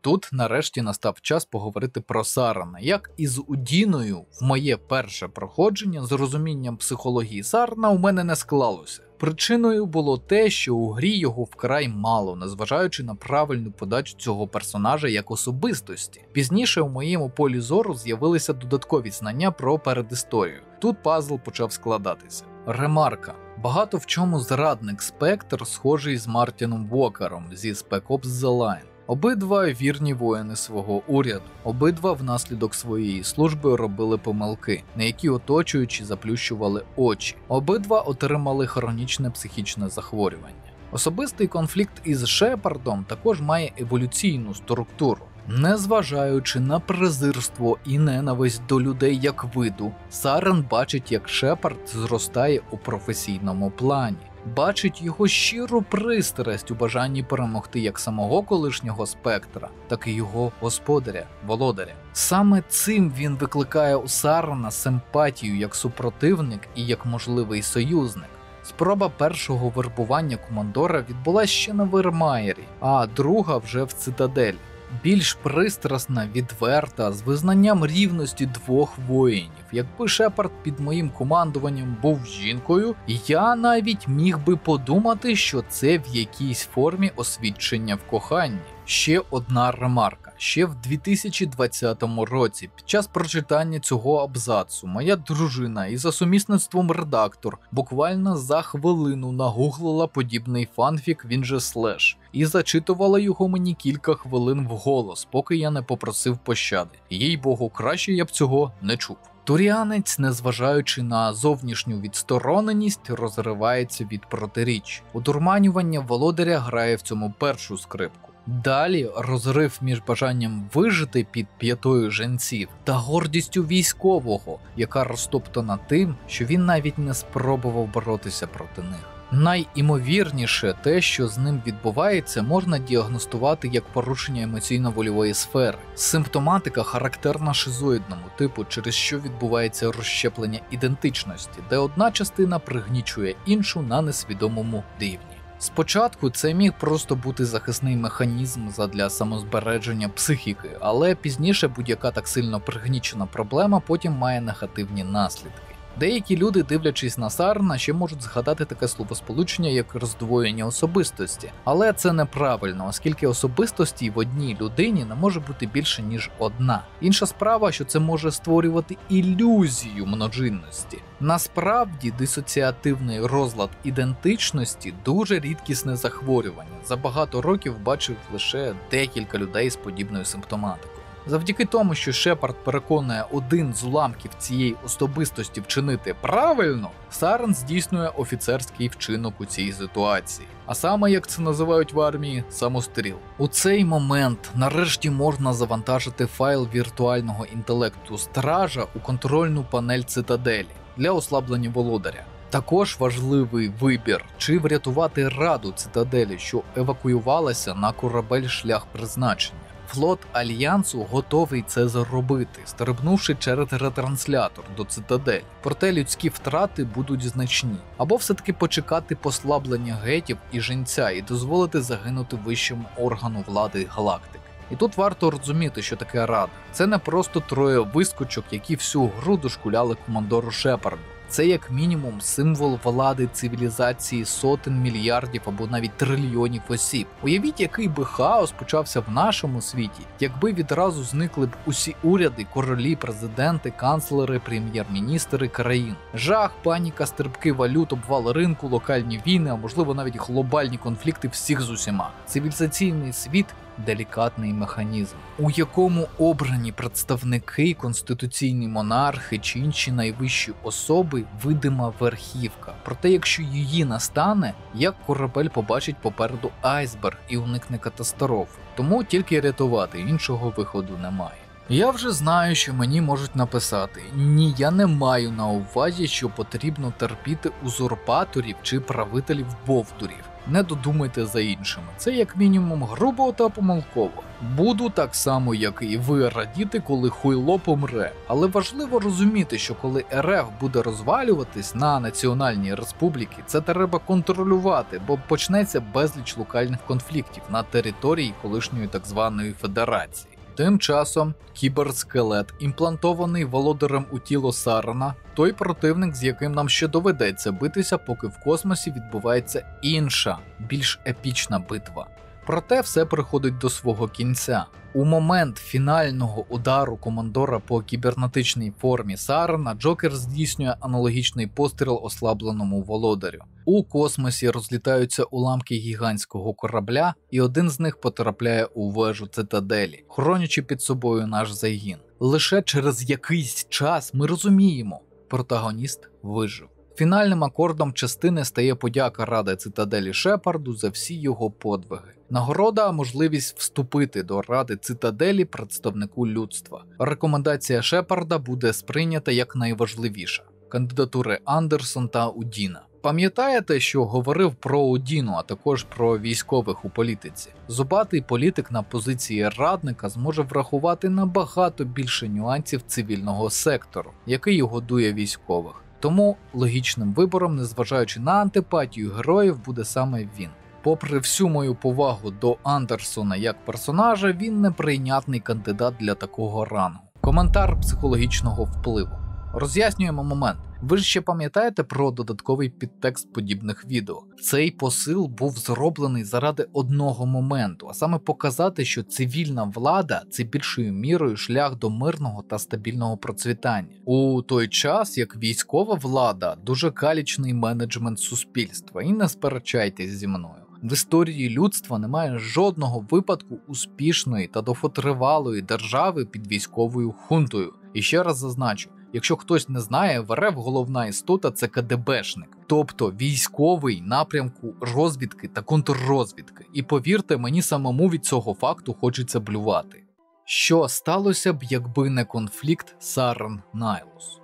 Тут нарешті настав час поговорити про Сарена. Як із Удіною в моє перше проходження з розумінням психології Сарена у мене не склалося. Причиною було те, що у грі його вкрай мало, незважаючи на правильну подачу цього персонажа як особистості. Пізніше у моєму полі зору з'явилися додаткові знання про передісторію. Тут пазл почав складатися. Ремарка. Багато в чому зрадник Спектр схожий з Мартіном Вокером зі Spec Ops The Line. Обидва вірні воїни свого уряду, обидва внаслідок своєї служби робили помилки, на які оточуючі заплющували очі, обидва отримали хронічне психічне захворювання. Особистий конфлікт із Шепардом також має еволюційну структуру. Незважаючи на презирство і ненависть до людей як виду, Сарен бачить, як Шепард зростає у професійному плані. Бачить його щиру пристрасть у бажанні перемогти як самого колишнього Спектра, так і його господаря, володаря. Саме цим він викликає у Сарена симпатію як супротивник і як можливий союзник. Спроба першого вербування командора відбулася ще на Вермаєрі, а друга вже в Цитаделі. Більш пристрасна, відверта, з визнанням рівності двох воїнів. Якби Шепард під моїм командуванням був жінкою, я навіть міг би подумати, що це в якійсь формі освідчення в коханні. Ще одна ремарка. Ще в 2020 році, під час прочитання цього абзацу, моя дружина і за сумісництвом редактор буквально за хвилину нагуглила подібний фанфік, він же слеш, і зачитувала його мені кілька хвилин вголос, поки я не попросив пощади. Їй-богу, краще я б цього не чув. Туріанець, незважаючи на зовнішню відстороненість, розривається від протиріч. Одурманювання володаря грає в цьому першу скрипку. Далі розрив між бажанням вижити під п'ятою жінців та гордістю військового, яка розтоптана тим, що він навіть не спробував боротися проти них. Найімовірніше те, що з ним відбувається, можна діагностувати як порушення емоційно-вольової сфери. Симптоматика характерна шизоїдному типу, через що відбувається розщеплення ідентичності, де одна частина пригнічує іншу на несвідомому рівні. Спочатку це міг просто бути захисний механізм задля самозбереження психіки, але пізніше будь-яка так сильно пригнічена проблема потім має негативні наслідки. Деякі люди, дивлячись на Сарена, ще можуть згадати таке словосполучення, як роздвоєння особистості. Але це неправильно, оскільки особистості в одній людині не може бути більше, ніж одна. Інша справа, що це може створювати ілюзію множинності. Насправді, дисоціативний розлад ідентичності – дуже рідкісне захворювання. За багато років бачив лише декілька людей з подібною симптоматикою. Завдяки тому, що Шепард переконує один з уламків цієї особистості вчинити правильно, Сарен здійснює офіцерський вчинок у цій ситуації. А саме, як це називають в армії, самостріл. У цей момент нарешті можна завантажити файл віртуального інтелекту Стража у контрольну панель Цитаделі для ослаблення володаря. Також важливий вибір, чи врятувати Раду Цитаделі, що евакуювалася на корабель Шлях Призначення. Флот Альянсу готовий це зробити, стрибнувши через ретранслятор до Цитаделі. Проте людські втрати будуть значні. Або все-таки почекати послаблення гетів і жінця і дозволити загинути вищому органу влади галактики. І тут варто розуміти, що таке Рада. Це не просто троє вискочок, які всю гру дошкуляли командору Шепарду. Це як мінімум символ влади цивілізації сотень мільярдів або навіть трильйонів осіб. Уявіть, який би хаос почався в нашому світі, якби відразу зникли б усі уряди, королі, президенти, канцлери, прем'єр-міністри країн. Жах, паніка, стрибки валют, обвал ринку, локальні війни, а можливо навіть глобальні конфлікти всіх з усіма. Цивілізаційний світ – делікатний механізм, у якому обрані представники, конституційні монархи чи інші найвищі особи – видима верхівка. Проте якщо її настане, як корабель побачить попереду айсберг і уникне катастрофи. Тому тільки рятувати, іншого виходу немає. Я вже знаю, що мені можуть написати: ні, я не маю на увазі, що потрібно терпіти узурпаторів чи правителів бовдурів. Не додумайте за іншими. Це як мінімум грубо та помилково. Буду так само, як і ви, радіти, коли хуйло помре. Але важливо розуміти, що коли РФ буде розвалюватись на національні республіки, це треба контролювати, бо почнеться безліч локальних конфліктів на території колишньої так званої Федерації. Тим часом кіберскелет, імплантований володарем у тіло Сарана, той противник, з яким нам ще доведеться битися, поки в космосі відбувається інша, більш епічна битва. Проте все приходить до свого кінця. У момент фінального удару командора по кібернетичній формі Сарана Джокер здійснює аналогічний постріл ослабленому володарю. У космосі розлітаються уламки гігантського корабля, і один з них потрапляє у вежу цитаделі, хоронячи під собою наш загін. Лише через якийсь час ми розуміємо, протагоніст вижив. Фінальним акордом частини стає подяка Ради Цитаделі Шепарду за всі його подвиги. Нагорода – можливість вступити до Ради Цитаделі представнику людства. Рекомендація Шепарда буде сприйнята як найважливіша. Кандидатури Андерсон та Удіна. Пам'ятаєте, що говорив про Удіну, а також про військових у політиці? Зубатий політик на позиції радника зможе врахувати набагато більше нюансів цивільного сектору, який годує військових. Тому логічним вибором, незважаючи на антипатію героїв, буде саме він. Попри всю мою повагу до Андерсона як персонажа, він неприйнятний кандидат для такого рангу. Коментар психологічного впливу. Роз'яснюємо момент. Ви ж ще пам'ятаєте про додатковий підтекст подібних відео? Цей посил був зроблений заради одного моменту, а саме показати, що цивільна влада – це більшою мірою шлях до мирного та стабільного процвітання. У той час, як військова влада – дуже калічний менеджмент суспільства, і не сперечайтесь зі мною. В історії людства немає жодного випадку успішної та довготривалої держави під військовою хунтою. І ще раз зазначу, якщо хтось не знає, в РФ головна істота – це КДБшник, тобто військовий напрямку розвідки та контррозвідки. І повірте, мені самому від цього факту хочеться блювати. Що сталося б, якби не конфлікт Саран-Найлус?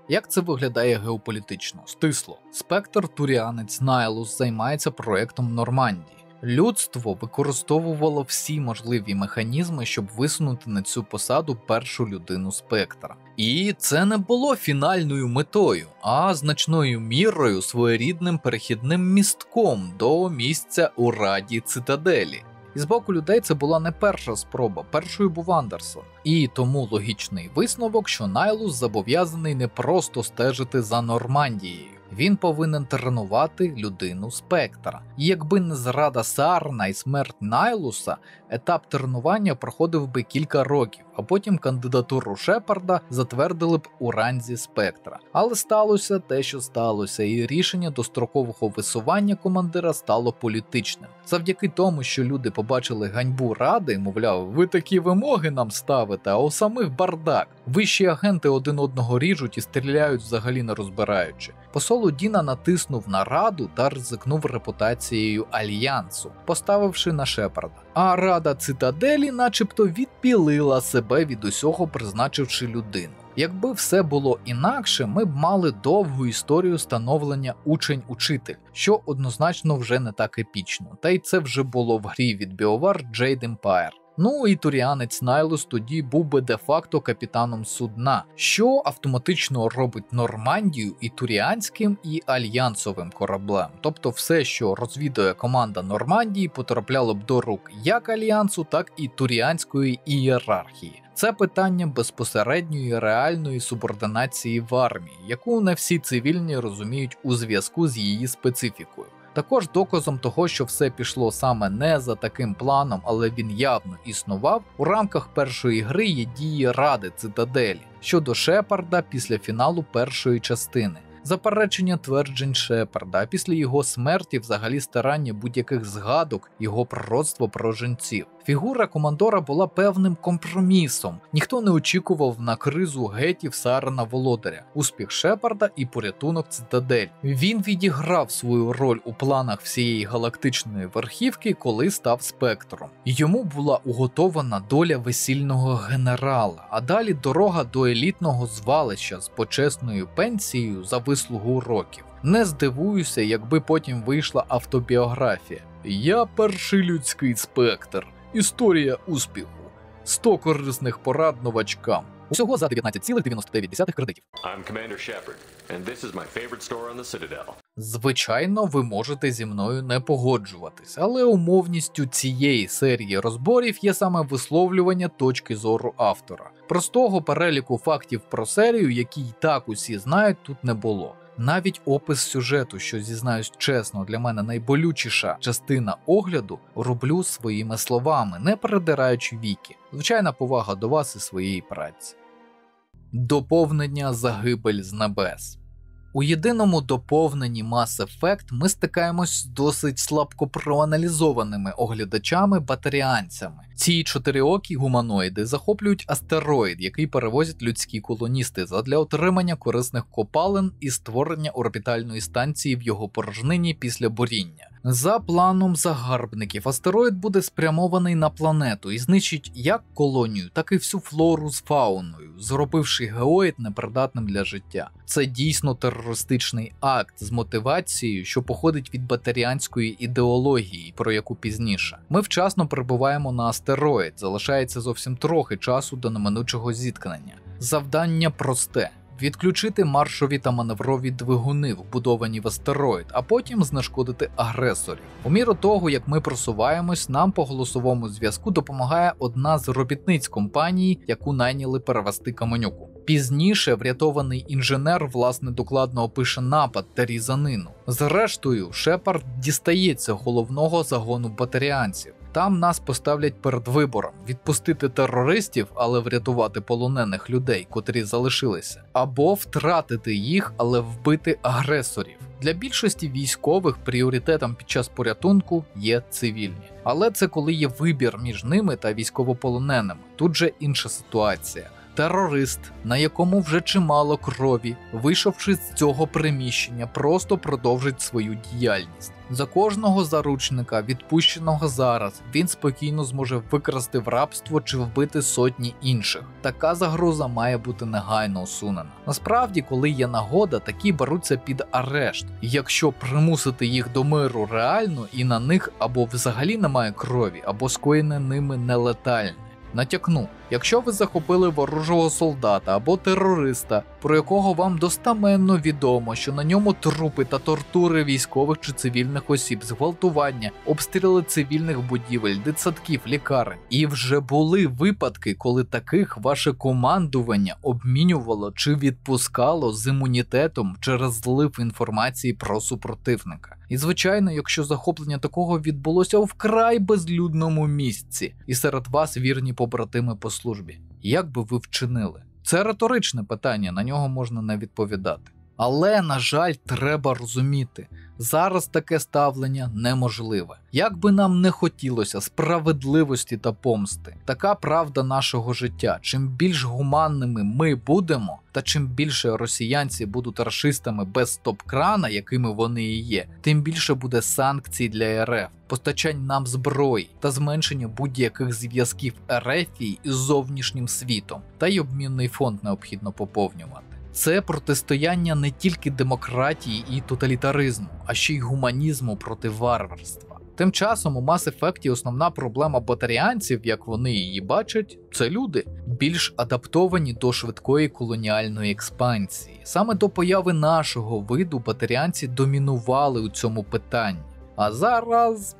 Як це виглядає геополітично? Стисло. Спектр-туріанець Найлус займається проектом Нормандії. Людство використовувало всі можливі механізми, щоб висунути на цю посаду першу людину Спектра. І це не було фінальною метою, а значною мірою своєрідним перехідним містком до місця у Раді Цитаделі. І з боку людей це була не перша спроба, першою був Андерсон. І тому логічний висновок, що Найлус зобов'язаний не просто стежити за Нормандією. Він повинен тренувати людину Спектра. І якби не зрада Сарана і смерть Найлуса, етап тренування проходив би кілька років, а потім кандидатуру Шепарда затвердили б у ранзі Спектра. Але сталося те, що сталося, і рішення дострокового висування командира стало політичним. Завдяки тому, що люди побачили ганьбу Ради, мовляв, ви такі вимоги нам ставите, а у самих бардак. Вищі агенти один одного ріжуть і стріляють взагалі не розбираючи. Посол Удіна натиснув на Раду та ризикнув репутацією Альянсу, поставивши на Шепарда. А Рада Цитаделі начебто відпілила себе від усього, призначивши людину. Якби все було інакше, ми б мали довгу історію становлення учень-учитель, що однозначно вже не так епічно, та й це вже було в грі від BioWare Jade Empire. Ну і туріанець Найлус тоді був би де-факто капітаном судна, що автоматично робить Нормандію і туріанським, і альянсовим кораблем. Тобто все, що розвідує команда Нормандії, потрапляло б до рук як альянсу, так і туріанської ієрархії. Це питання безпосередньої реальної субординації в армії, яку не всі цивільні розуміють у зв'язку з її специфікою. Також доказом того, що все пішло саме не за таким планом, але він явно існував, у рамках першої гри є дії Ради Цитаделі щодо Шепарда після фіналу першої частини. Заперечення тверджень Шепарда, а після його смерті взагалі старання будь-яких згадок його пророцтво про жінців. Фігура командора була певним компромісом. Ніхто не очікував на кризу гетів Сарана Володаря, успіх Шепарда і порятунок Цитадель. Він відіграв свою роль у планах всієї галактичної верхівки, коли став Спектром. Йому була уготована доля весільного генерала, а далі дорога до елітного звалища з почесною пенсією за вислугу років. Не здивуюся, якби потім вийшла автобіографія. Я перший людський спектр. Історія успіху. 100 корисних порад новачкам. Усього за 19,99 кредитів. I'm Commander Shepard, and this is my favorite store on the Citadel. Звичайно, ви можете зі мною не погоджуватись, але умовністю цієї серії розборів є саме висловлювання точки зору автора. Простого переліку фактів про серію, які й так усі знають, тут не було. Навіть опис сюжету, що, зізнаюсь чесно, для мене найболючіша частина огляду, роблю своїми словами, не передираючи віки. Звичайна повага до вас і своєї праці. Доповнення «Загибель з небес». У єдиному доповненні Mass Effect ми стикаємось з досить слабко проаналізованими оглядачами-батаріанцями. Ці чотиріокі гуманоїди захоплюють астероїд, який перевозять людські колоністи задля отримання корисних копалин і створення орбітальної станції в його порожнині після буріння. За планом загарбників, астероїд буде спрямований на планету і знищить як колонію, так і всю флору з фауною, зробивши геоїд непридатним для життя. Це дійсно терористичний акт з мотивацією, що походить від батаріанської ідеології, про яку пізніше. Ми вчасно прибуваємо на астероїд, залишається зовсім трохи часу до неминучого зіткнення. Завдання просте. Відключити маршові та маневрові двигуни, вбудовані в астероїд, а потім знешкодити агресорів. У міру того, як ми просуваємось, нам по голосовому зв'язку допомагає одна з робітниць компанії, яку найняли перевести Каменюку. Пізніше врятований інженер власне докладно опише напад та різанину. Зрештою, Шепард дістається головного загону батаріанців. Там нас поставлять перед вибором – відпустити терористів, але врятувати полонених людей, котрі залишилися, або втратити їх, але вбити агресорів. Для більшості військових пріоритетом під час порятунку є цивільні. Але це коли є вибір між ними та військовополоненими. Тут же інша ситуація. Терорист, на якому вже чимало крові, вийшовши з цього приміщення, просто продовжить свою діяльність. За кожного заручника, відпущеного зараз, він спокійно зможе викрасти в рабство чи вбити сотні інших. Така загроза має бути негайно усунена. Насправді, коли є нагода, такі беруться під арешт. Якщо примусити їх до миру реально і на них або взагалі немає крові, або скоєне ними нелетальне. Натякну, якщо ви захопили ворожого солдата або терориста, про якого вам достаменно відомо, що на ньому трупи та тортури військових чи цивільних осіб, зґвалтування, обстріли цивільних будівель, дитсадків, лікарень. І вже були випадки, коли таких ваше командування обмінювало чи відпускало з імунітетом через злив інформації про супротивника. І звичайно, якщо захоплення такого відбулося у вкрай безлюдному місці, і серед вас вірні побратими по службі, як би ви вчинили? Це риторичне питання, на нього можна не відповідати. Але, на жаль, треба розуміти, зараз таке ставлення неможливе. Як би нам не хотілося справедливості та помсти, така правда нашого життя. Чим більш гуманними ми будемо, та чим більше росіянці будуть рашистами без стоп-крана, якими вони і є, тим більше буде санкцій для РФ, постачань нам зброї та зменшення будь-яких зв'язків РФ із зовнішнім світом, та й обмінний фонд необхідно поповнювати. Це протистояння не тільки демократії і тоталітаризму, а ще й гуманізму проти варварства. Тим часом у Mass Effect основна проблема батаріанців, як вони її бачать, це люди, більш адаптовані до швидкої колоніальної експансії. Саме до появи нашого виду батаріанці домінували у цьому питанні. А зараз...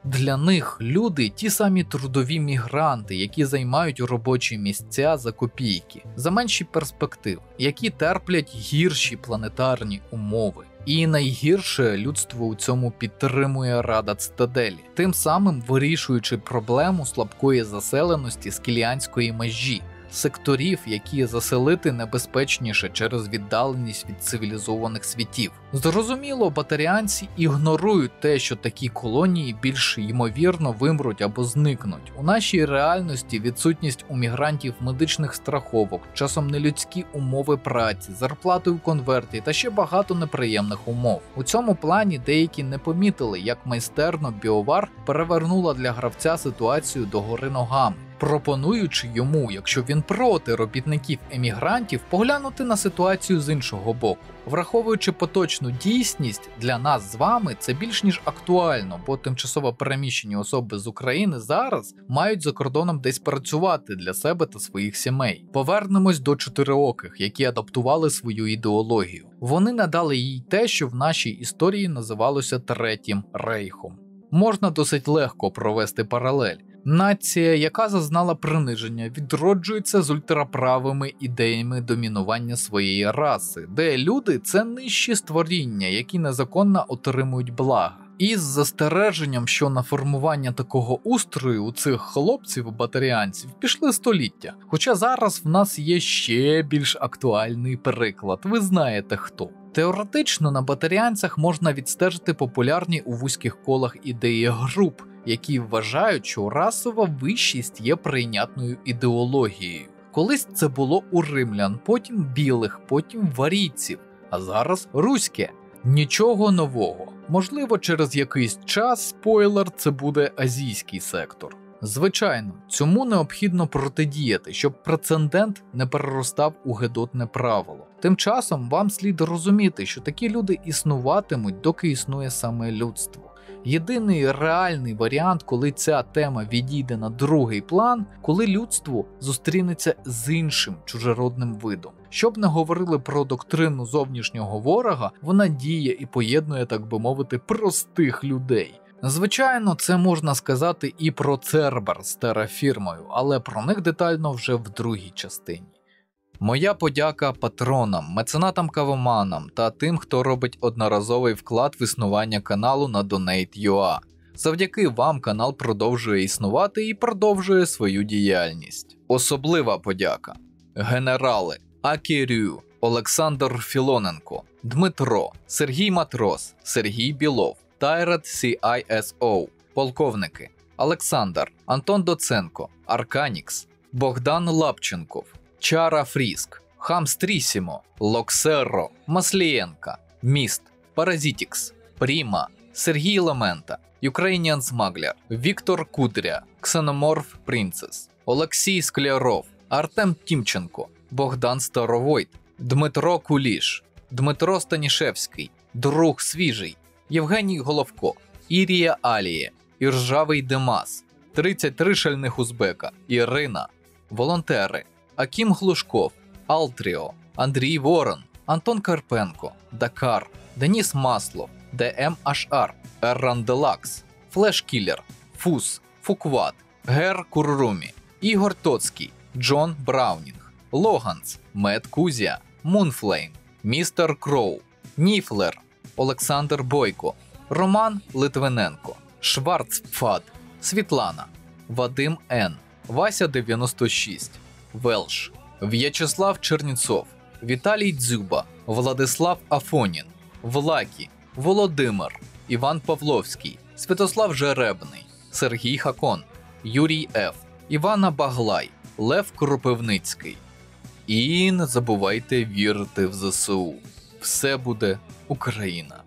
Для них люди – ті самі трудові мігранти, які займають робочі місця за копійки, за менші перспективи, які терплять гірші планетарні умови. І найгірше людство у цьому підтримує Рада Цитаделі, тим самим вирішуючи проблему слабкої заселеності скіліанської межі, секторів, які заселити небезпечніше через віддаленість від цивілізованих світів. Зрозуміло, батаріанці ігнорують те, що такі колонії більш ймовірно вимруть або зникнуть. У нашій реальності відсутність у мігрантів медичних страховок, часом нелюдські умови праці, зарплати у конверті та ще багато неприємних умов. У цьому плані деякі не помітили, як майстерно BioWare перевернула для гравця ситуацію догори ногами. пропонуючи йому, якщо він проти робітників-емігрантів, поглянути на ситуацію з іншого боку. Враховуючи поточну дійсність, для нас з вами це більш ніж актуально, бо тимчасово переміщені особи з України зараз мають за кордоном десь працювати для себе та своїх сімей. Повернемось до чотириоких, які адаптували свою ідеологію. Вони надали їй те, що в нашій історії називалося Третім Рейхом. Можна досить легко провести паралель. Нація, яка зазнала приниження, відроджується з ультраправими ідеями домінування своєї раси, де люди – це нижчі створіння, які незаконно отримують блага. І з застереженням, що на формування такого устрою у цих хлопців-батаріанців пішли століття. Хоча зараз в нас є ще більш актуальний приклад, ви знаєте хто. Теоретично на батаріанцях можна відстежити популярні у вузьких колах ідеї груп, які вважають, що расова вищість є прийнятною ідеологією. Колись це було у римлян, потім білих, потім варійців, а зараз руське. Нічого нового. Можливо, через якийсь час, спойлер, це буде азійський сектор. Звичайно, цьому необхідно протидіяти, щоб прецедент не переростав у гидотне правило. Тим часом вам слід розуміти, що такі люди існуватимуть, доки існує саме людство. Єдиний реальний варіант, коли ця тема відійде на другий план, коли людство зустрінеться з іншим чужородним видом. Щоб не говорили про доктрину зовнішнього ворога, вона діє і поєднує, так би мовити, простих людей. Звичайно, це можна сказати і про Цербер з терафірмою, але про них детально вже в другій частині. Моя подяка патронам, меценатам-кавоманам та тим, хто робить одноразовий вклад в існування каналу на Donate.ua. Завдяки вам канал продовжує існувати і продовжує свою діяльність. Особлива подяка. Генерали Акірю, Олександр Філоненко, Дмитро, Сергій Матрос, Сергій Білов, Тайрат CISO, полковники Олександр, Антон Доценко, Арканікс, Богдан Лапченков, Чара Фріск, Хамстрісімо, Локсерро, Маслієнка, Міст, Паразітікс, Пріма, Сергій Ламента, Ukrainian Smuggler, Віктор Кудря, Ксеноморф Принцес, Олексій Скляров, Артем Тімченко, Богдан Старовойт, Дмитро Куліш, Дмитро Станішевський, Друг Свіжий, Євгеній Головко, Ірія Аліє, Іржавий Демас, 33 шальних узбека, Ірина, волонтери, Акім Глушков, Алтріо, Андрій Ворон, Антон Карпенко, Дакар, Деніс Маслов, ДМ Ашар, Ерран Делакс, Флешкілер, Фус, Фукват, Гер Куррумі, Ігор Тоцький, Джон Браунінг, Логанс, Мед Кузя, Мунфлейм, Містер Кроу, Ніфлер, Олександр Бойко, Роман Литвиненко, Шварцпфад, Світлана, Вадим Н, Вася 96, Велш, В'ячеслав Черніцов, Віталій Дзюба, Владислав Афонін, Влакі, Володимир, Іван Павловський, Святослав Жеребний, Сергій Хакон, Юрій Ф, Івана Баглай, Лев Кропивницький. І не забувайте вірити в ЗСУ. Все буде Україна.